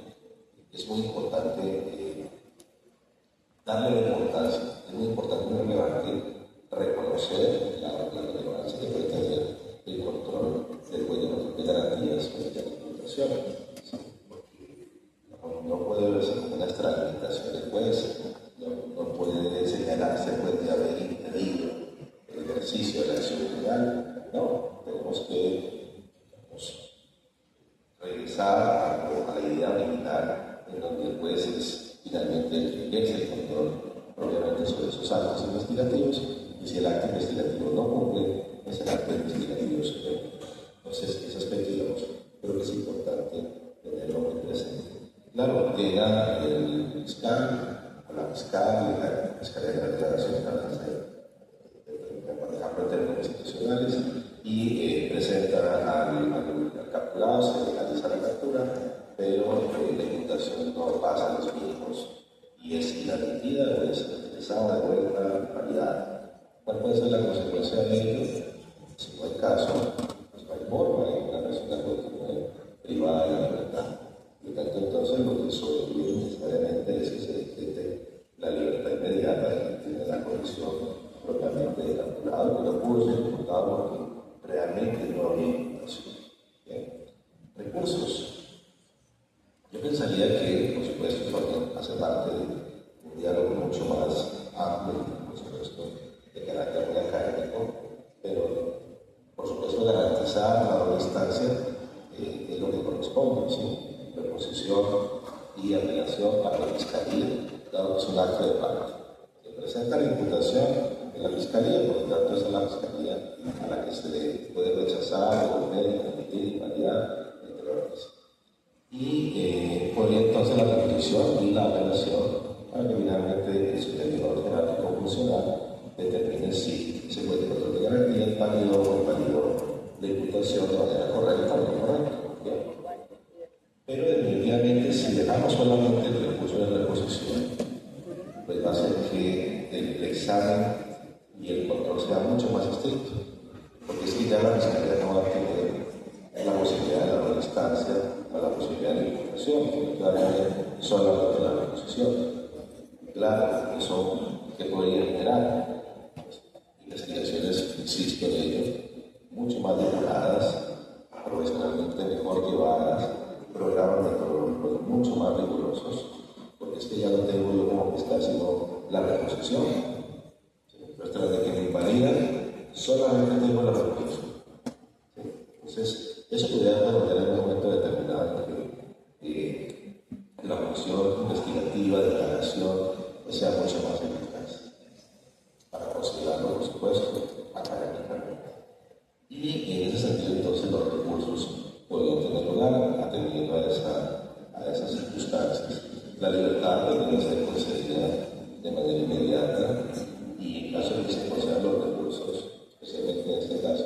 es muy importante darle la importancia. Es muy importante, muy relevante, reconocer la relevancia que puede tener el control del juez de garantías frente a la imputación. ¿Sí? Porque no puede verse como una extralimitación del juez, no puede señalarse el juez de haber impedido el ejercicio de la acción legal. No, tenemos que regresar a la idea militar en donde el juez es finalmente el que ejerce el control propiamente sobre sus actos investigativos, y si el acto investigativo no cumple, es el acto investigativo superior. Entonces, ese aspecto, digamos, creo que es importante tenerlo muy presente. Claro, llega el fiscal, a la fiscal, la Fiscalía de la Declaración de manejar en términos institucionales, y presenta al capturado, se realiza la captura, pero la imputación no pasa a los mismos y es inadmitida o es utilizada de vuelta, validada. ¿Cuál puede ser la consecuencia de ello? Si no hay caso, pues no hay forma de una persona continúe privada de la libertad. Por tanto, entonces, lo que sobrevive necesariamente es que se detecte la libertad inmediata de quien tiene la condición propiamente de capturado, que no pudo ser imputado porque realmente no había imputación. Bien. Recursos. Yo pensaría que, por supuesto, esto hace parte de un diálogo mucho más amplio, por supuesto, de carácter muy académico, pero, por supuesto, garantizar la doble instancia es lo que corresponde, ¿sí? Reposición y apelación para la Fiscalía, dado que es un acto de parte. Se presenta la imputación en la Fiscalía, por lo tanto, es a la Fiscalía a la que se le puede rechazar, devolver, permitir, invalidar, entre otras. Y podría entonces la repetición y la apelación para que finalmente el superior jerárquico funcional determine si se puede control de garantía es válido o inválido la imputación de manera correcta o no correcta. Pero definitivamente, si dejamos solamente el recurso de reposición, pues va a hacer que el examen y el control sea mucho más estricto, porque es que ya la Fiscalía no va a tener la posibilidad de la doble instancia o la posibilidad de la imputación, sino que va a tener solamente la reposición. Claro, eso que podría generar investigaciones, insisto en ello, mucho más depuradas, profesionalmente mejor llevadas, programas metodológicos mucho más rigurosos, porque es que ya no tengo yo como fiscal sino la reposición. Pero tras de que me invalidan, solamente tengo la reposición. Entonces, eso podría depender en un momento determinado que la función investigativa, de declaración, sea mucho más eficaz, para considerarlo, por supuesto, académicamente. Y en ese sentido, entonces, los recursos podrían tener lugar atendiendo a esas circunstancias. La libertad podría ser concedida de manera inmediata y en caso de que se concedan los recursos, especialmente en este caso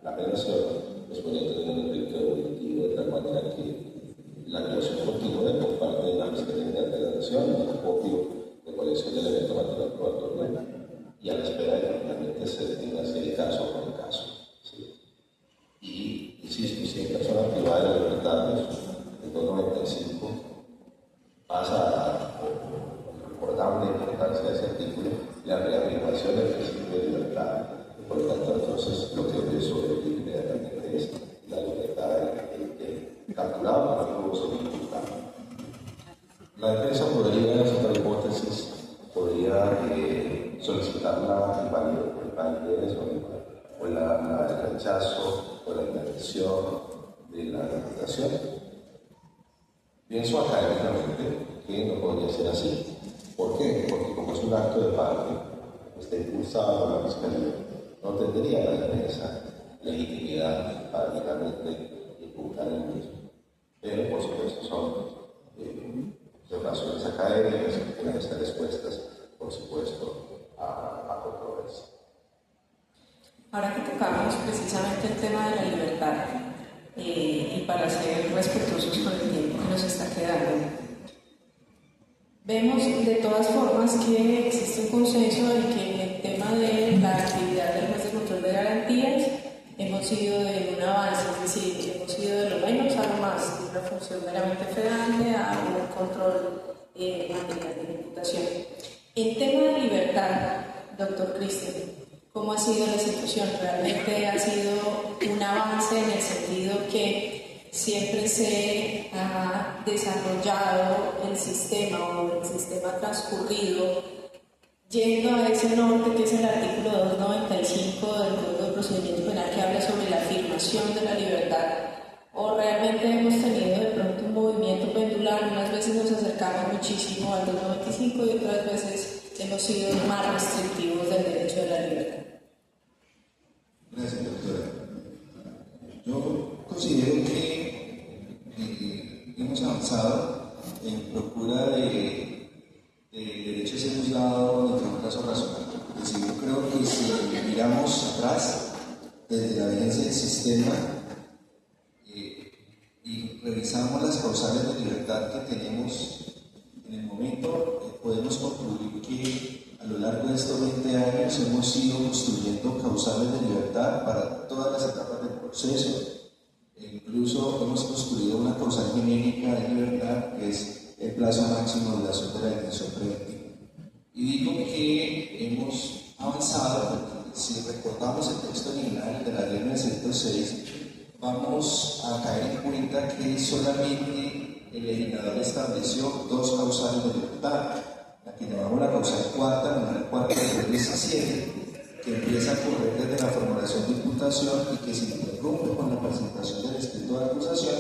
la apelación, pues podría tener un efecto definitivo de tal manera que la actuación continúe por parte de la Fiscalía de Apelación, el acopio de colección de elementos material probatorio y a la espera de que finalmente se detenga si hay caso o no hay caso. ¿Sí? Y insisto, si hay persona privada de la libertad, el 295 pasa a recordar la importancia de ese artículo, la reafirmación del principio de libertad. Por lo tanto, entonces, lo que debe sobrevivir inmediatamente es la libertad del capturado para luego ser imputado. La defensa podría, en otra hipótesis, podría solicitar la invalidez o el rechazo o la intervención de la imputación. Pienso académicamente que no podría ser así. ¿Por qué? Porque como es un acto de parte, está impulsado por la Fiscalía, no tendría la defensa legitimidad para finalmente imputar el mismo. Pero, por supuesto, son razones académicas que tienen que estar expuestas, por supuesto, a controversia. Ahora que tocamos precisamente el tema de la libertad, y para ser respetuosos con el tiempo que nos está quedando, vemos de todas formas que existe un consenso en que el tema de la actividad hemos ido de un avance, es decir, hemos ido de lo menos a lo más, de una función meramente federal a un control material de imputación. En tema de libertad, doctor Cristian, ¿cómo ha sido la situación? ¿Realmente ha sido un avance en el sentido que siempre se ha desarrollado el sistema o el sistema transcurrido yendo a ese norte que es el artículo 295 del Código de Procedimiento Penal que habla sobre la afirmación de la libertad? ¿O realmente hemos tenido de pronto un movimiento pendular? Unas veces nos acercamos muchísimo al 295 y otras veces hemos sido más restrictivos del derecho de la libertad. Gracias, doctora. Yo considero que hemos avanzado en procura de derecho a ser juzgado dentro de un plazo razonable. Es decir, yo creo que si miramos atrás, desde la vigencia del sistema, y revisamos las causales de libertad que tenemos en el momento, podemos concluir que a lo largo de estos 20 años hemos ido construyendo causales de libertad para todas las etapas del proceso. Incluso hemos construido una causal genérica de libertad que es el plazo máximo de duración de la detención preventiva. Y digo que hemos avanzado porque si recordamos el texto original de la ley 906, vamos a caer en cuenta que solamente el legislador estableció dos causales de libertad, la que llamamos la causal cuarta, numeral 4 del 17, que empieza a correr desde la formulación de imputación y que se interrumpe con la presentación del escrito de acusación,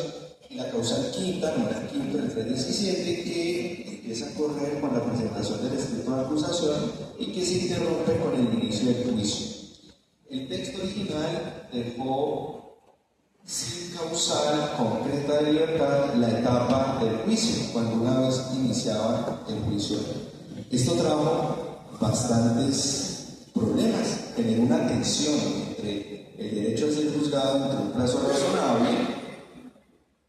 y la causal quinta, numeral 5 del 317, que empieza a correr con la presentación del escrito de acusación y que se interrumpe con el inicio del juicio. El texto original dejó sin causal concreta de libertad la etapa del juicio, cuando una vez iniciaba el juicio. Esto trajo bastantes problemas, tener una tensión entre el derecho a ser juzgado dentro de un plazo razonable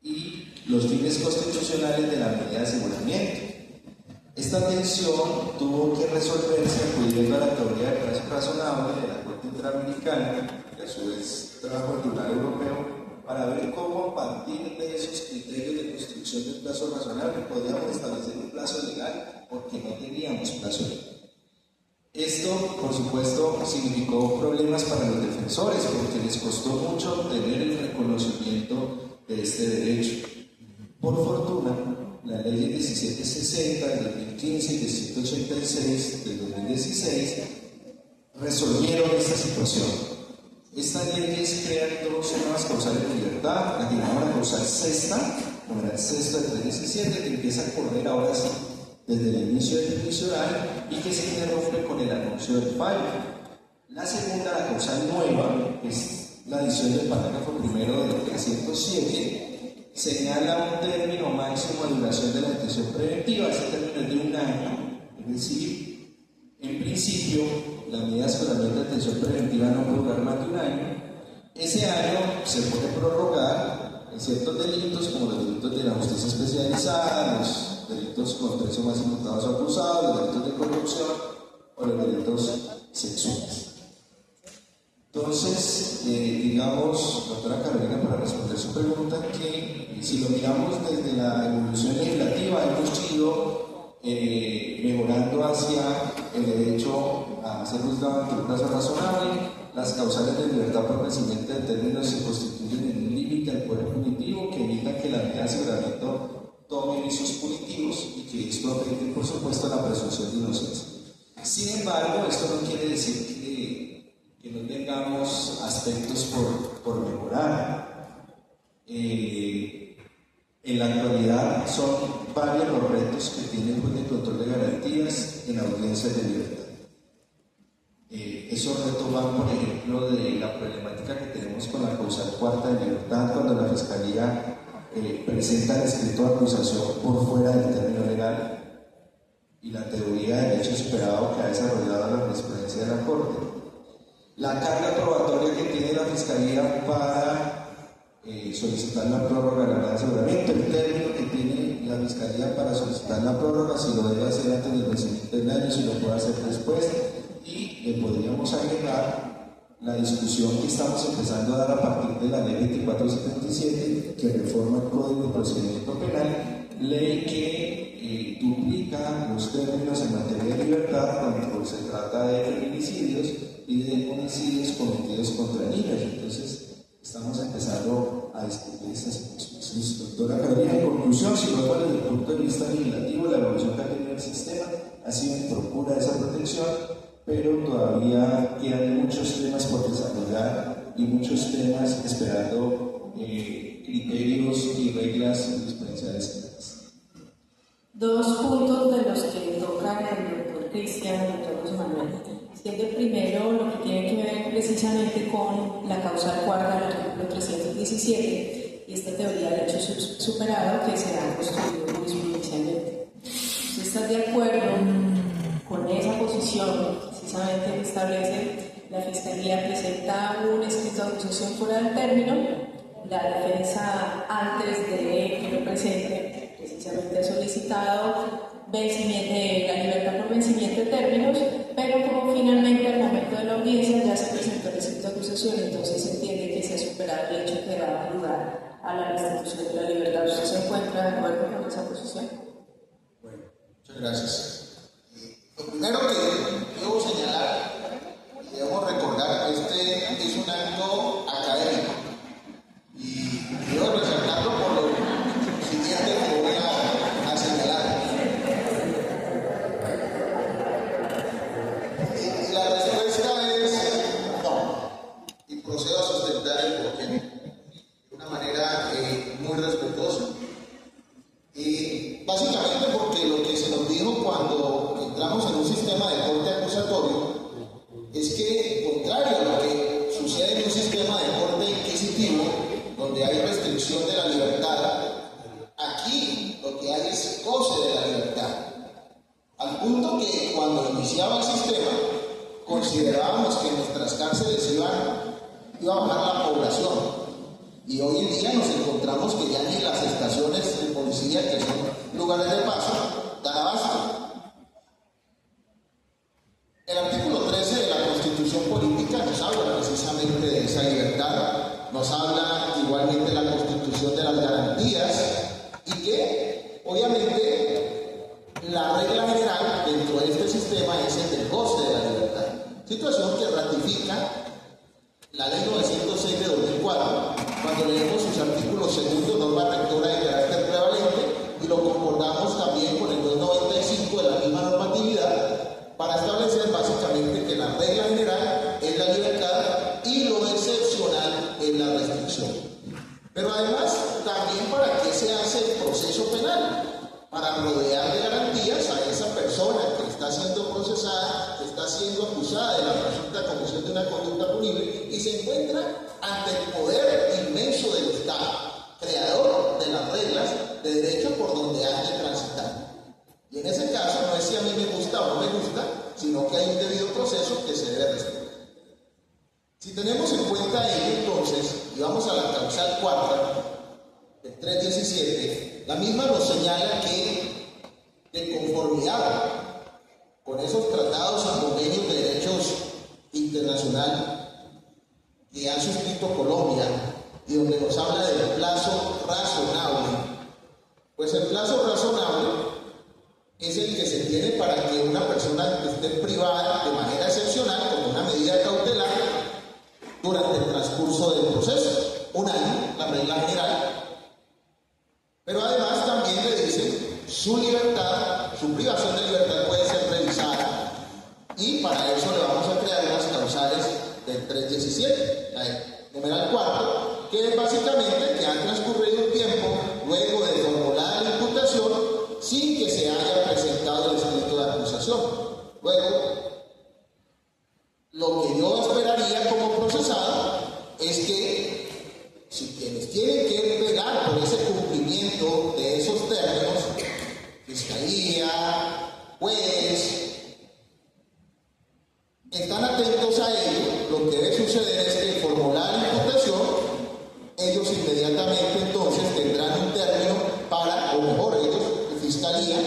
y los fines constitucionales de la medida de aseguramiento. Esta tensión tuvo que resolverse acudiendo a la teoría del plazo razonable de la Corte Interamericana, que a su vez trajo el Tribunal Europeo, para ver cómo a partir de esos criterios de construcción del plazo razonable podíamos establecer un plazo legal, porque no teníamos plazo legal. Esto, por supuesto, significó problemas para los defensores, porque les costó mucho obtener el reconocimiento de este derecho. Por fortuna, la ley 1760 del 2015 y 186 del 2016 resolvieron esta situación. Estas leyes crean dos nuevas causales de libertad, la que llamamos la causal sexta, numeral sexta del 317, que empieza a correr ahora sí desde el inicio del juicio oral y que se interrumpe con el anuncio del fallo. La segunda, la causal nueva, que es la adición del parágrafo primero del 307, señala un término máximo de duración de la detención preventiva. Ese término es de un año, es decir, en principio, la medida de aseguramiento de detención preventiva no puede durar más de un año. Ese año se puede prorrogar en ciertos delitos, como los delitos de la justicia especializada, los delitos con 3 o más imputados o acusados, los delitos de corrupción o los delitos sexuales. Entonces, digamos, doctora Carolina, para responder su pregunta, que si lo miramos desde la evolución legislativa, hemos ido mejorando hacia el derecho a ser juzgado ante un plazo razonable. Las causales de libertad por vencimiento de términos se constituyen en un límite al poder punitivo que evita que la medida de aseguramiento tome vicios punitivos y que esto afecte, por supuesto, la presunción de inocencia. Sin embargo, esto no quiere decir que no tengamos aspectos por mejorar. En la actualidad son varios los retos que tiene el juez de control de garantías en audiencias de libertad. Esos retos van, por ejemplo, de la problemática que tenemos con la causal cuarta de libertad, cuando la Fiscalía presenta el escrito de acusación por fuera del término legal, y la teoría de derecho esperado que ha desarrollado la jurisprudencia de la Corte. La carga probatoria que tiene la Fiscalía para solicitar la prórroga de la medida de aseguramiento, el término que tiene la Fiscalía para solicitar la prórroga, si lo debe hacer antes del vencimiento del año, si lo puede hacer después, y le podríamos agregar la discusión que estamos empezando a dar a partir de la ley 2477, que reforma el Código de Procedimiento Penal, ley que duplica los términos en materia de libertad cuando se trata de feminicidios y de homicidios cometidos contra niños. Entonces, estamos empezando a discutir estas cuestiones. Doctora Carolina, en conclusión, si lo vemos desde el punto de vista legislativo, la evolución que ha tenido el sistema ha sido en procura de esa protección, pero todavía quedan muchos temas por desarrollar y muchos temas esperando criterios y reglas jurisprudenciales. Dos puntos de los que tocan el doctor Cristian y el doctor José Manuel. Siendo el primero lo que tiene que ver precisamente con la causal cuarta del artículo 317 y esta teoría del hecho superado que se ha construido jurisprudencialmente. Si estás de acuerdo con esa posición, precisamente que establece la Fiscalía presenta un escrito de acusación fuera del término, la defensa antes de que lo presente precisamente ha solicitado la libertad por vencimiento de términos, pero como finalmente al momento de la audiencia ya se presentó el escrito de acusación, entonces se entiende que se ha superado el hecho que da lugar a la restitución de la libertad. ¿Usted se encuentra de acuerdo con esa posición? Bueno, muchas gracias. Lo primero que debo señalar y debemos recordar, este es un acto académico y debo resaltarlo por lo siguiente que voy a señalar. Y la respuesta es no, y procedo a sustentar el porqué de una manera muy respetuosa. Básicamente porque lo que se nos dijo cuando entramos en un sistema de corte acusatorio es que, contrario a lo que sucede en un sistema de corte inquisitivo, donde hay restricción de la libertad, aquí lo que hay es goce de la libertad. Al punto que cuando iniciaba el sistema, considerábamos que en nuestras cárceles iba a bajar la población. Y hoy en día nos encontramos que ya ni las estaciones de policía, que son lugares de paso, dan abasto. El artículo 13 de la Constitución Política nos habla precisamente de esa libertad, nos habla igualmente de la Constitución de las garantías y que obviamente la regla general dentro de este sistema es el del goce de la libertad. Situación que ratifica la Ley 906 de 2004, cuando leemos sus artículos segundos, norma rectora de carácter prevalente, y lo concordamos también con el 295 de la misma normatividad, para establecer básicamente que la regla general es la libertad y lo excepcional es la restricción. Pero además, también para qué se hace el proceso penal, para rodear de garantías a esa persona que está siendo procesada, que está siendo acusada de la presunta comisión de una conducta punible y se encuentra ante el poder inmenso del Estado, creador de las reglas de derecho por donde han de transitar. Y en ese caso no es si a mí me gusta o no me gusta, sino que hay un debido proceso que se debe respetar. Si tenemos en cuenta ello, entonces, y vamos a la causal cuarta, el 317, la misma nos señala que de conformidad con esos tratados y convenios de derechos internacionales que ha suscrito Colombia y donde nos habla del plazo razonable, pues el plazo razonable es el que se tiene para que una persona esté privada de manera excepcional como una medida cautelar durante el transcurso del proceso. Un año, la regla general. Pero además también le dice su libertad, su privación de libertad puede ser revisada. Y para eso le vamos a crear unas causales del 317, numeral 4, que es básicamente que ha transcurrido un tiempo luego de formulada la imputación sin que se haya presentado el escrito de acusación. Luego, lo que yo esperaría como procesado es que si quienes tienen que velar por ese cumplimiento de esos términos, fiscalía, juez, están atentos a ello, lo que debe suceder es que formular la imputación, ellos inmediatamente entonces tendrán un término para, o mejor ellos, fiscalía,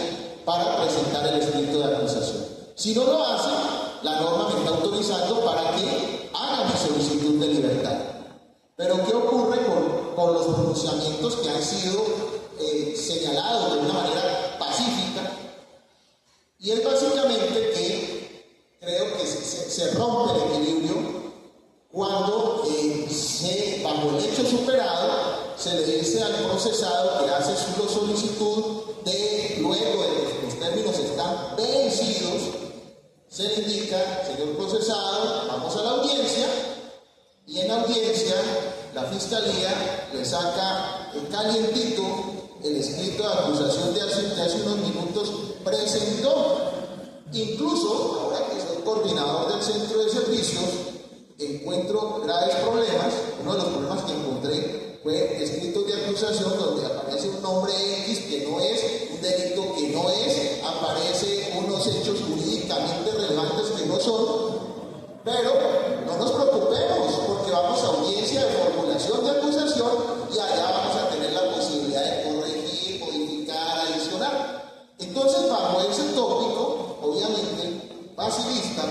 para presentar el escrito de acusación. Si no lo hacen, la norma me está autorizando para que haga mi pronunciamientos que han sido señalados de una manera pacífica, y es básicamente que creo que se rompe el equilibrio cuando bajo el hecho superado se le dice al procesado que hace su solicitud de, luego de que los términos están vencidos, se le indica: señor procesado, vamos a la audiencia, y en la audiencia la fiscalía le saca calientito el escrito de acusación de hace unos minutos presentó. Incluso, ahora que soy coordinador del centro de servicios, encuentro graves problemas. Uno de los problemas que encontré fue escritos de acusación donde aparece un nombre X que no es, un delito que no es, aparece unos hechos jurídicamente relevantes que no son. Pero no nos preocupemos, porque vamos a audiencia de formulación de acusación y allá vamos a tener la posibilidad de corregir, modificar, adicionar. Entonces, bajo ese tópico, obviamente facilista,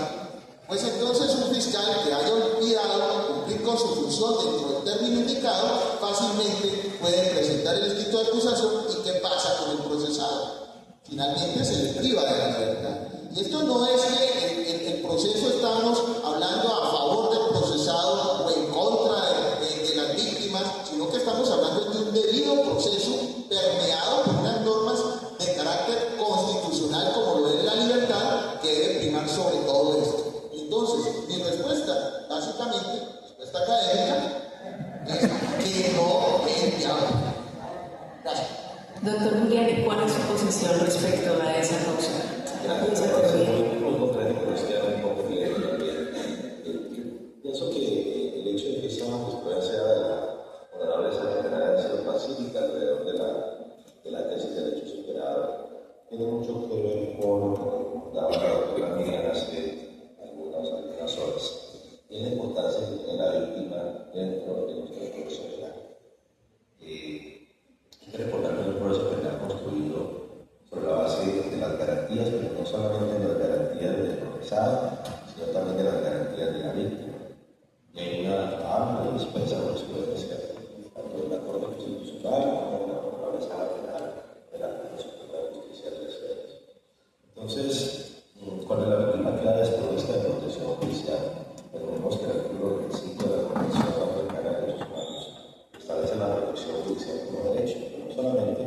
pues entonces un fiscal que haya olvidado cumplir con su función dentro del término indicado fácilmente puede presentar el escrito de acusación. ¿Y qué pasa con el procesado? Finalmente se le priva de la libertad. Y esto no es que el proceso estamos hablando a favor del procesado o en contra de las víctimas, sino que estamos hablando de un debido proceso permeado por unas normas de carácter constitucional como lo es la libertad, que debe primar sobre todo esto. Entonces, mi respuesta, básicamente, respuesta académica, es que no es viable. Gracias. Doctor Giuliani, ¿cuál es su posición respecto a esa causa? Muy concreto, pero estoy un poco bien. Pienso que el hecho de que esa jurisprudencia de la honorable secretaria de Salud Pacífica alrededor de la tesis de derecho superado tiene mucho que ver con la doctora Miriam hace algunas horas, y la importancia que tiene la víctima dentro de nuestro proceso penal. Hay que recordar que el proceso penal construido sobre la base de las garantías, pero no solamente de las garantías del procesado, sino también de las garantías de la víctima. Y hay una amplia dispensa de jurisprudencia, tanto de la Corte Constitucional como de la Honorable Sala Penal de la Corte Suprema de Justicia de las Ciudades. Entonces, ¿cuál es la víctima clara de esta de protección judicial? Tenemos que el artículo 25 de la Convención Americana de Derechos Humanos establece la protección judicial como derecho, pero no solamente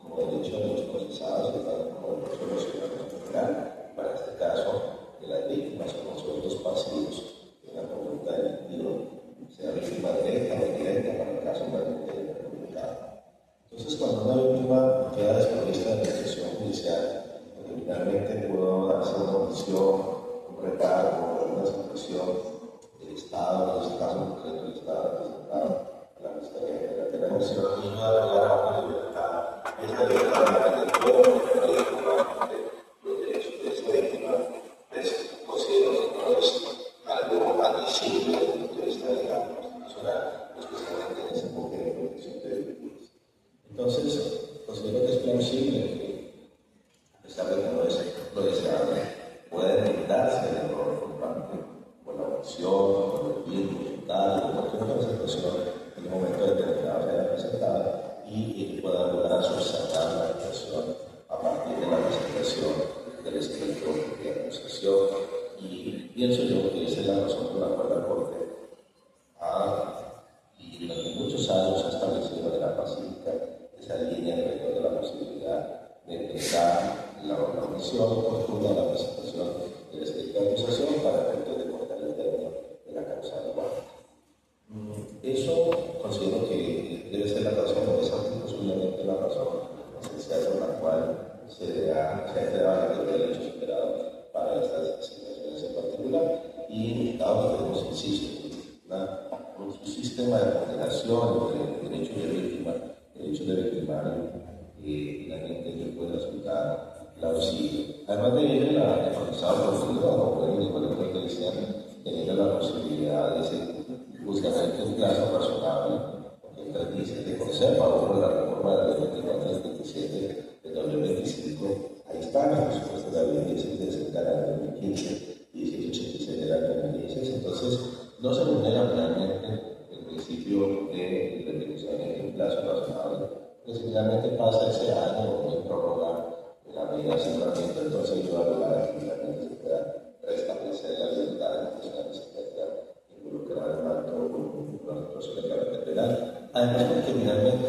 como derecho de los procesados, sino como derecho de los ciudadanos en general. Para este caso, de las víctimas como sujetos pasivos de una conducta delictiva, sea víctima directa o indirecta, para el caso del perjudicado. Entonces, cuando una víctima queda desprovista de protección judicial, porque finalmente pudo darse una condición, un recargo o una situación del Estado, en este caso concreto del Estado representado, la Fiscalía General de la Nación, y no da lugar a una libertad. Esta libertad de todo los derechos de esta víctima es considero que no es algo admisible desde el punto de vista de la constitucional, especialmente en ese enfoque de protección de víctimas. Entonces, considero que es plausible que, a pesar de que no es lo deseable, puede evitarse el error por parte por la omisión, por el olvido, tal, o cualquier otra situación en un momento determinado se haya presentado y pueda lograr subsanar la actuación a partir de la presentación del escrito de acusación. Y pienso yo que esa es la razón por la cual la Corte y durante muchos años ha establecido de manera pacífica esa línea alrededor de la posibilidad de entregar la omisión oportuna de la presentación del escrito de acusación para efectos de cortar el término de la causa de muerte. Eso considero que debe ser la razón, o es posiblemente la razón esencial por la cual se ha creado el derecho superado para estas situaciones en particular. Y dado que tenemos, insisto, un sistema de coordinación entre derechos de víctima, derechos de victimario, finalmente ello puede resultar plausible. Además de ello, la enfatizada profundidad, como pueden igualmente que decían, teniendo la posibilidad de juzgamiento en plazo razonable, porque dice que conserva por la reforma de la ley 24/27 del 2025. Ahí están los presupuestos de la ley 16 del año 2015 y 1886 del año 2016. Entonces, no se vulnera realmente el principio de retribución en un plazo razonable, pues finalmente pasa ese año o puede prorrogar la medida de aseguramiento, entonces ayuda a lograr que finalmente se pueda restablecer la libertad de personas que se pueda involucrar en el proceso de carácter penal. Además, porque finalmente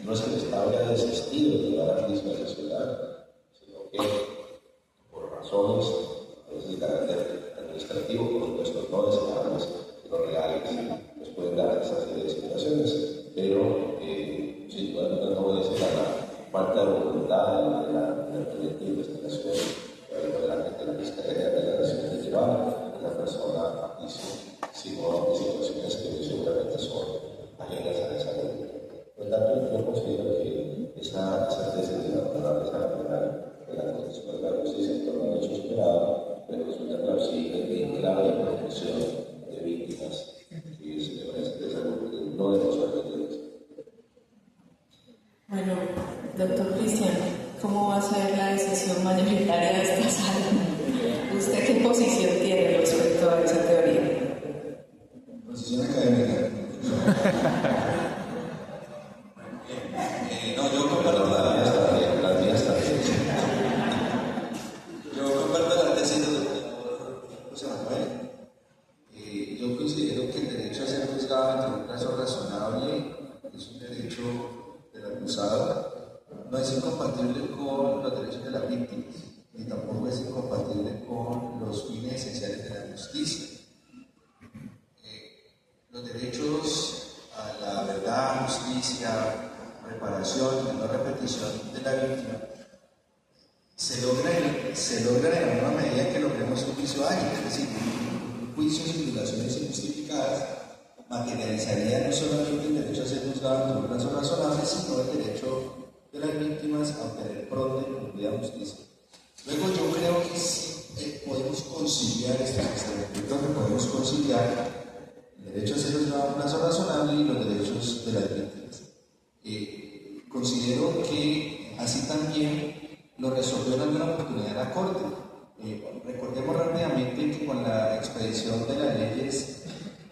no es que el Estado haya desistido de llevar a juicio a ese ciudadano, sino que por razones de carácter administrativo, por supuesto no deseables, pero reales, pues pueden dar esa serie de situaciones, pero sin duda no obedece a la falta de voluntad de la proyecto de investigación de la Fiscalía de la Nación de llevar a la persona a juicio, sino en situaciones que seguramente son ajenas a esa ley. Por lo tanto, yo considero que esa tesis de la naturaleza penal de la Constitución de la Justicia en torno al hecho superado, pero resulta plausible y grave la protección de víctimas y se me parece que es algo que no debemos permitir. Bueno, doctor Cristian, ¿cómo va a ser la decisión mayoritaria de esta sala? ¿Usted qué posición tiene respecto a esa teoría? Posición académica. No, yo comparto las vías también. Yo comparto la tesis del doctor José Manuel. Yo considero que el derecho a ser juzgado entre un plazo razonable es un derecho del acusado. No es incompatible con los derechos de las víctimas, ni tampoco es incompatible con los fines esenciales de la justicia. Los derechos a la verdad, justicia, reparación y no repetición de la víctima se logran en la misma medida que logremos un juicio ágil, es decir, un juicio sin violaciones injustificadas materializaría no solamente el derecho a ser juzgado en un plazo razonable, sino el derecho de las víctimas a obtener pronta y cumplida justicia. Luego yo creo que sí, podemos conciliar estos extremos. Yo creo que podemos conciliar el derecho a ser juzgado en un plazo razonable y los derechos de las víctimas. Considero que así también lo resolvió en alguna oportunidad la Corte. Recordemos rápidamente que con la expedición de las leyes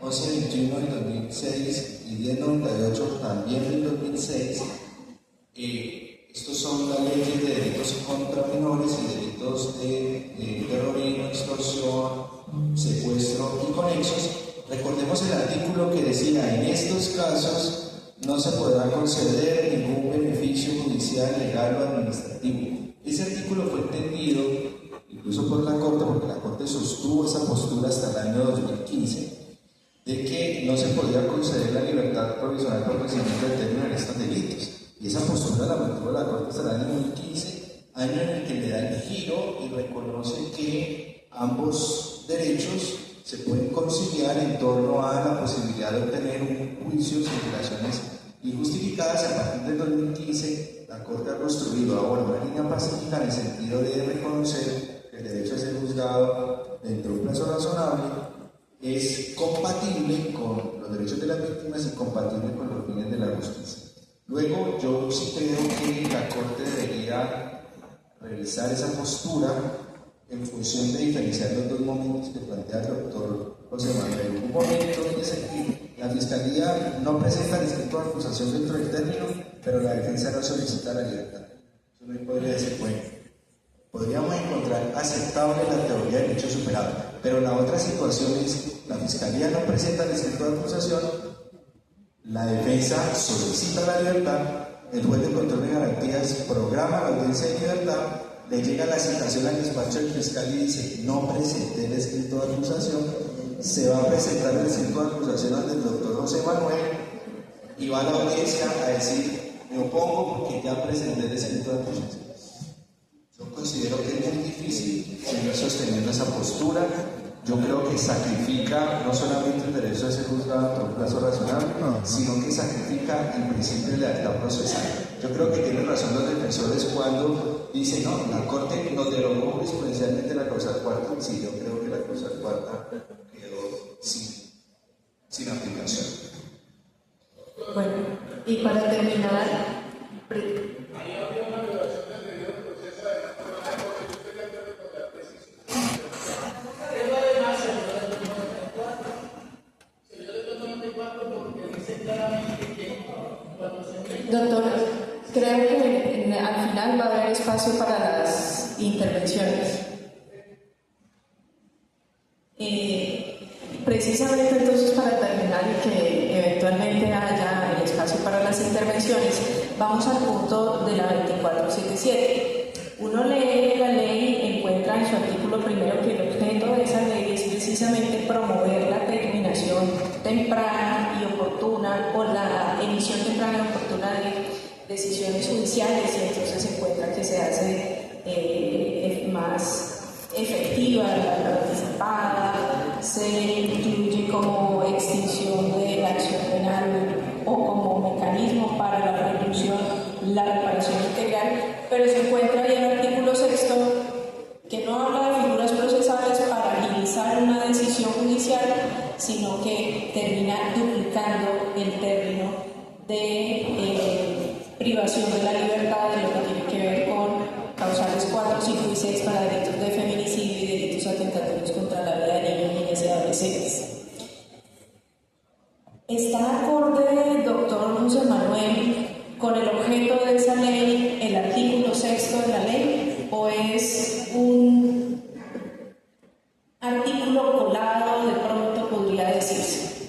1121 del 2006 y 1098 también del 2006, estos son las leyes de delitos contra menores y delitos de terrorismo, extorsión, secuestro y conexos. Recordemos el artículo que decía: en estos casos no se podrá conceder ningún beneficio judicial, legal o administrativo. Ese artículo fue entendido incluso por la Corte, porque la Corte sostuvo esa postura hasta el año 2015, de que no se podía conceder la libertad provisional por vencimiento del término en estos delitos. Y esa postura la mantuvo la Corte hasta el año 2015, año en el que le da el giro y reconoce que ambos derechos se pueden conciliar en torno a la posibilidad de obtener un juicio sin violaciones injustificadas. A partir del 2015, la Corte ha construido ahora una línea pacífica en el sentido de reconocer que el derecho a ser juzgado dentro de un plazo razonable es compatible con los derechos de las víctimas y compatible con los fines de la justicia. Luego, yo sí creo que la Corte debería revisar esa postura en función de diferenciar los dos momentos que plantea el doctor José Manuel. Un momento es el que la Fiscalía no presenta el escrito de acusación dentro del término, pero la defensa no solicita la libertad. Eso no podría decir, bueno, podríamos encontrar aceptable la teoría del hecho superado, pero la otra situación es la Fiscalía no presenta el escrito de acusación, la defensa solicita la libertad, el juez de control de garantías programa la audiencia de libertad, le llega la citación al despacho del fiscal y dice: no presenté el escrito de acusación, se va a presentar el escrito de acusación ante el doctor José Manuel y va a la audiencia a decir: me opongo porque ya presenté el escrito de acusación. Yo considero que es muy difícil seguir sosteniendo esa postura. Yo creo que sacrifica no solamente el derecho a ser juzgado por un plazo razonable, sino que sacrifica el principio de la lealtad procesal. Yo creo que tienen razón los defensores cuando dicen: no, la Corte nos derogó jurisprudencialmente la causal cuarta. Sí, yo creo que la causal cuarta quedó sin aplicación. Bueno, y para terminar, espacio para las intervenciones. Precisamente entonces, para terminar y que eventualmente haya el espacio para las intervenciones, vamos al punto de la 2477. Uno lee la ley y encuentra en su artículo primero que el objeto de esa ley es precisamente promover la terminación temprana y oportuna o la emisión temprana y oportuna de decisiones judiciales, y entonces se encuentra que se hace más efectiva la anticipada, se incluye como extinción de la acción penal o como mecanismo para la reclusión, la reparación integral, pero se encuentra ahí el artículo 6 que no habla de figuras procesales para agilizar una decisión judicial, sino que termina duplicando el término de privación de la libertad de lo que tiene que ver con causales 4, 5 y 6 para delitos de feminicidio y delitos atentatorios contra la vida de niños, niñas y adolescentes. ¿Está acorde, doctor José Manuel, con el objeto de esa ley, el artículo 6 de la ley, o es un artículo colado, de pronto podría decirse?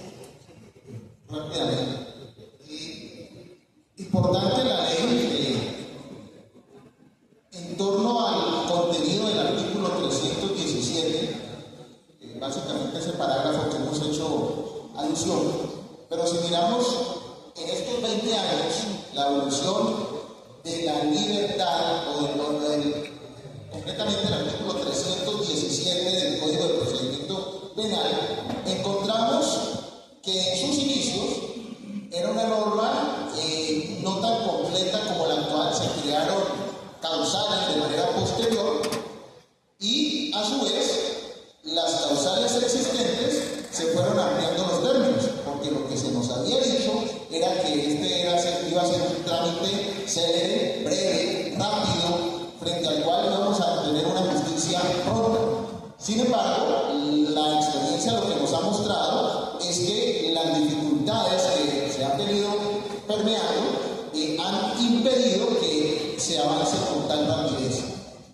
Rápidamente. Importante la ley en torno al contenido del artículo 317, básicamente ese parágrafo que hemos hecho alusión, pero si miramos en estos 20 años la evolución de la libertad concretamente el artículo 317 del Código de Procedimiento Penal, encontramos que en sus inicios era una norma no tan completa como la actual. Se crearon causales de manera posterior y a su vez las causales existentes se fueron ampliando los términos, porque lo que se nos había dicho era que iba a ser un trámite célere, breve, rápido, frente al cual íbamos a tener una justicia pronta. Sin embargo, la experiencia lo que nos ha mostrado es que las dificultades que se han venido permeando han impedido que se avance con tal rapidez.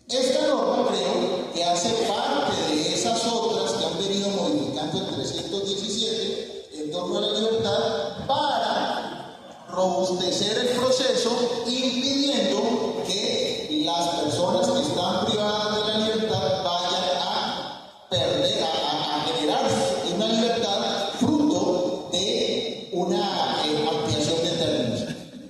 Esta norma creo que hace parte de esas otras que han venido modificando el 317 en torno a la libertad para robustecer el proceso, impidiendo que las personas que están privadas de la libertad vayan a perder, a generar una libertad fruto de una ampliación de términos.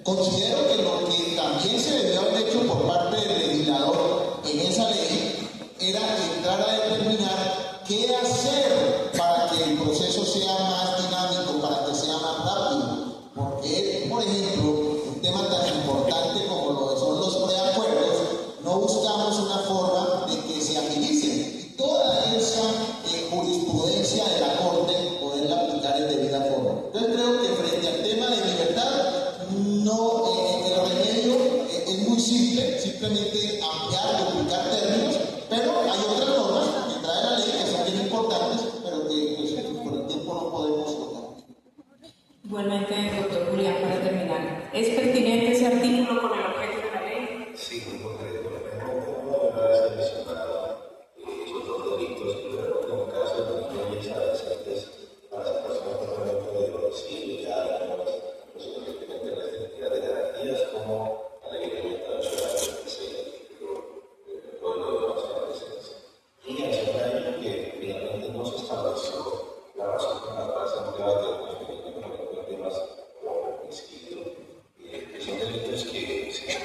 Considero que lo que también se debió haber hecho por parte del legislador en esa ley era entrar a determinar qué hacer para que el proceso sea más dinámico, para que sea más rápido. Porque, por ejemplo, un tema tan importante como lo son los preacuerdos, no buscamos una forma de que se agilicen y toda esa jurisprudencia de la Corte poderla aplicar en debida forma. Entonces creo que frente al tema de libertad, el remedio es muy simple, simplemente ampliar, duplicar términos, pero hay otras normas que trae la ley que son bien importantes, pero que pues, por el tiempo no podemos tocar. Igualmente, doctor Julián, para terminar, ¿es pertinente ese artículo con el objeto de la ley? Sí, muy concreto. Una vez he mencionado esos dos delitos, pero en el caso de los niños y adolescentes, para las personas que no pueden domicilio, ya tenemos evidentemente las identidades de garantías, como la ley de libertad de ciudadanos del Código de los Adolescentes. Y adicional a ello, que finalmente no se estableció la razón por la cual se han privado de los temas como homicidio, que son delitos que,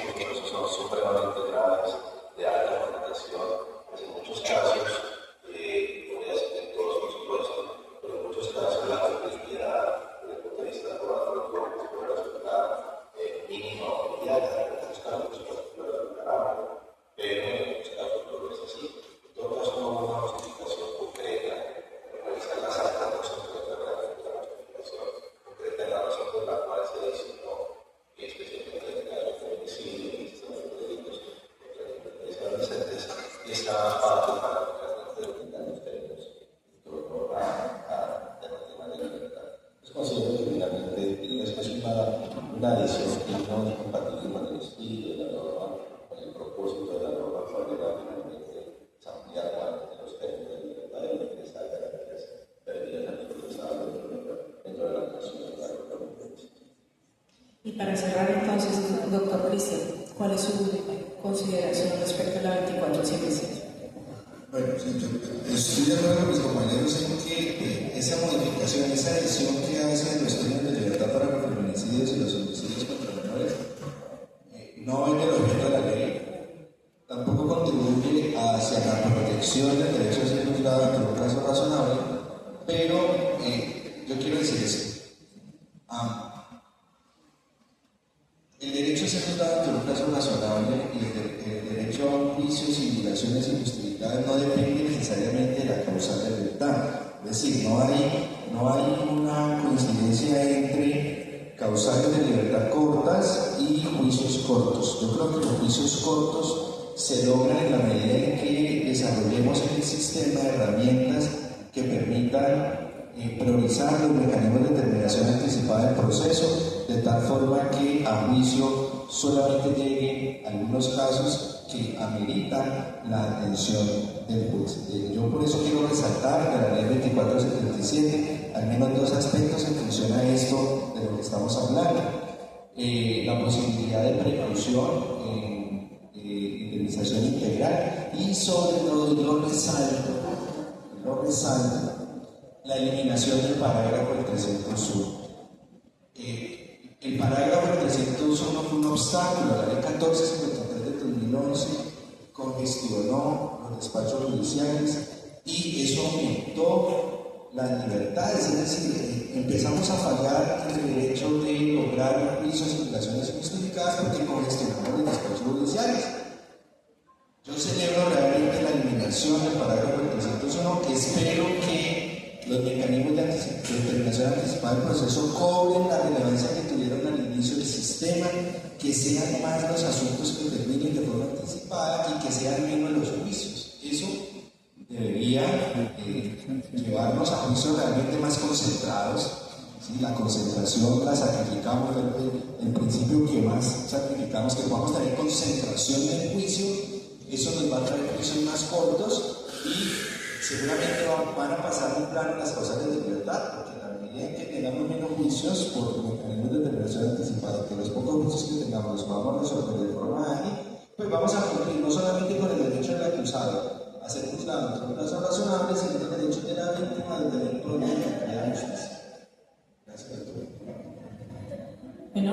porque son supremamente graves, de alta connotación, pues en muchos casos, podría ser en todos por supuesto, pero en muchos casos la complejidad desde el punto de vista probatorio puede resultar mínima o inmediata, en otros casos puede resultar pero en muchos casos no es así. En todo caso, no hubo una justificación concreta, realizar las actas no se encuentra la justificación concreta en la razón por la cual se designó especialmente en el caso de feminicidio y de delitos contra los adolescentes, esta parte para tratar de determinar los términos en torno a tema de libertad. Pues considero que finalmente es una adición que no es compatible con el espíritu de la norma, con el propósito para cerrar entonces, doctor Cristian, ¿cuál es su consideración respecto a la 2476? Bueno, sí, yo estoy de acuerdo con mis compañeros en que esa modificación, esa adición que hacen los términos de libertad para los feminicidios y los homicidios contra menores no es el objeto de la ley, tampoco contribuye hacia la protección del derecho a ser juzgado ante un caso razonable, pero yo quiero decir esto. El derecho a ser juzgado ante un caso razonable y el derecho a un juicio sin dilaciones injustificadas no depende necesariamente de la causal de libertad. Es decir, no hay una coincidencia entre causales de libertad cortas y juicios cortos. Yo creo que los juicios cortos se logran en la medida en que desarrollemos en el sistema herramientas que permitan priorizar los mecanismos de determinación anticipada del proceso, de tal forma que a juicio solamente lleguen algunos casos que ameritan la atención del juez. Yo por eso quiero resaltar de la ley 2477 al menos dos aspectos en función a esto de lo que estamos hablando. La posibilidad de precaución, indemnización integral y sobre todo yo resalto la eliminación del parágrafo del 301. El parágrafo del 301 fue un obstáculo. La ley 1453 de 2011 congestionó los despachos judiciales y eso aumentó las libertades. Es decir, empezamos a fallar en el derecho de lograr juicios y violaciones justificadas porque congestionamos los despachos judiciales. Yo celebro realmente la eliminación del parágrafo del 301. Espero que los mecanismos de determinación anticipada del proceso cobren la relevancia que tuvieron al inicio del sistema, que sean más los asuntos que terminen de forma anticipada y que sean menos los juicios. Eso debería llevarnos a juicios realmente más concentrados. ¿Sí? La concentración la sacrificamos, el principio que más sacrificamos, que podamos tener concentración del juicio. Eso nos va a traer juicios más cortos y seguramente van a pasar un plano las causales de libertad, porque a medida que tengamos menos juicios por mecanismos de determinación anticipada, que los pocos juicios que tengamos los vamos a resolver de forma ágil, pues vamos a cumplir no solamente con el derecho del acusado a ser juzgado en un plazo razonable, sino con el derecho de la víctima de tener pronta y tranquila justicia. Gracias, doctor. Bueno,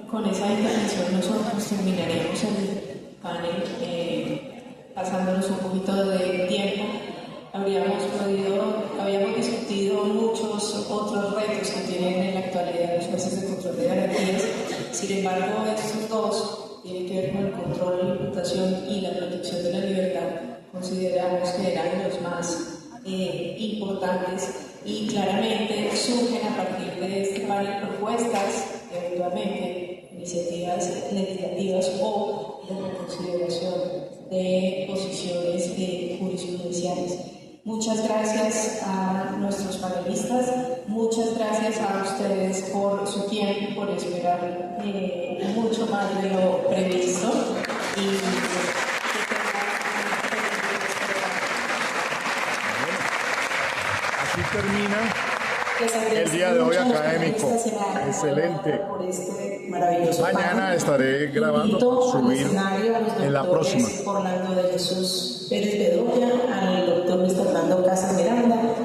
con esa intervención nosotros terminaríamos el panel pasándonos un poquito de tiempo. Habíamos discutido muchos otros retos que tienen en la actualidad los jueces de control de garantías. Sin embargo, estos dos tienen que ver con el control, la imputación y la protección de la libertad. Consideramos que eran los más importantes y claramente surgen a partir de este panel propuestas, eventualmente iniciativas legislativas o de reconsideración de posiciones jurisdiccionales. Muchas gracias a nuestros panelistas, muchas gracias a ustedes por su tiempo, por esperar mucho más de lo previsto y así termina el día de hoy académico. Excelente. Mañana estaré grabando para subir en la próxima. Orlando de Jesús Pérez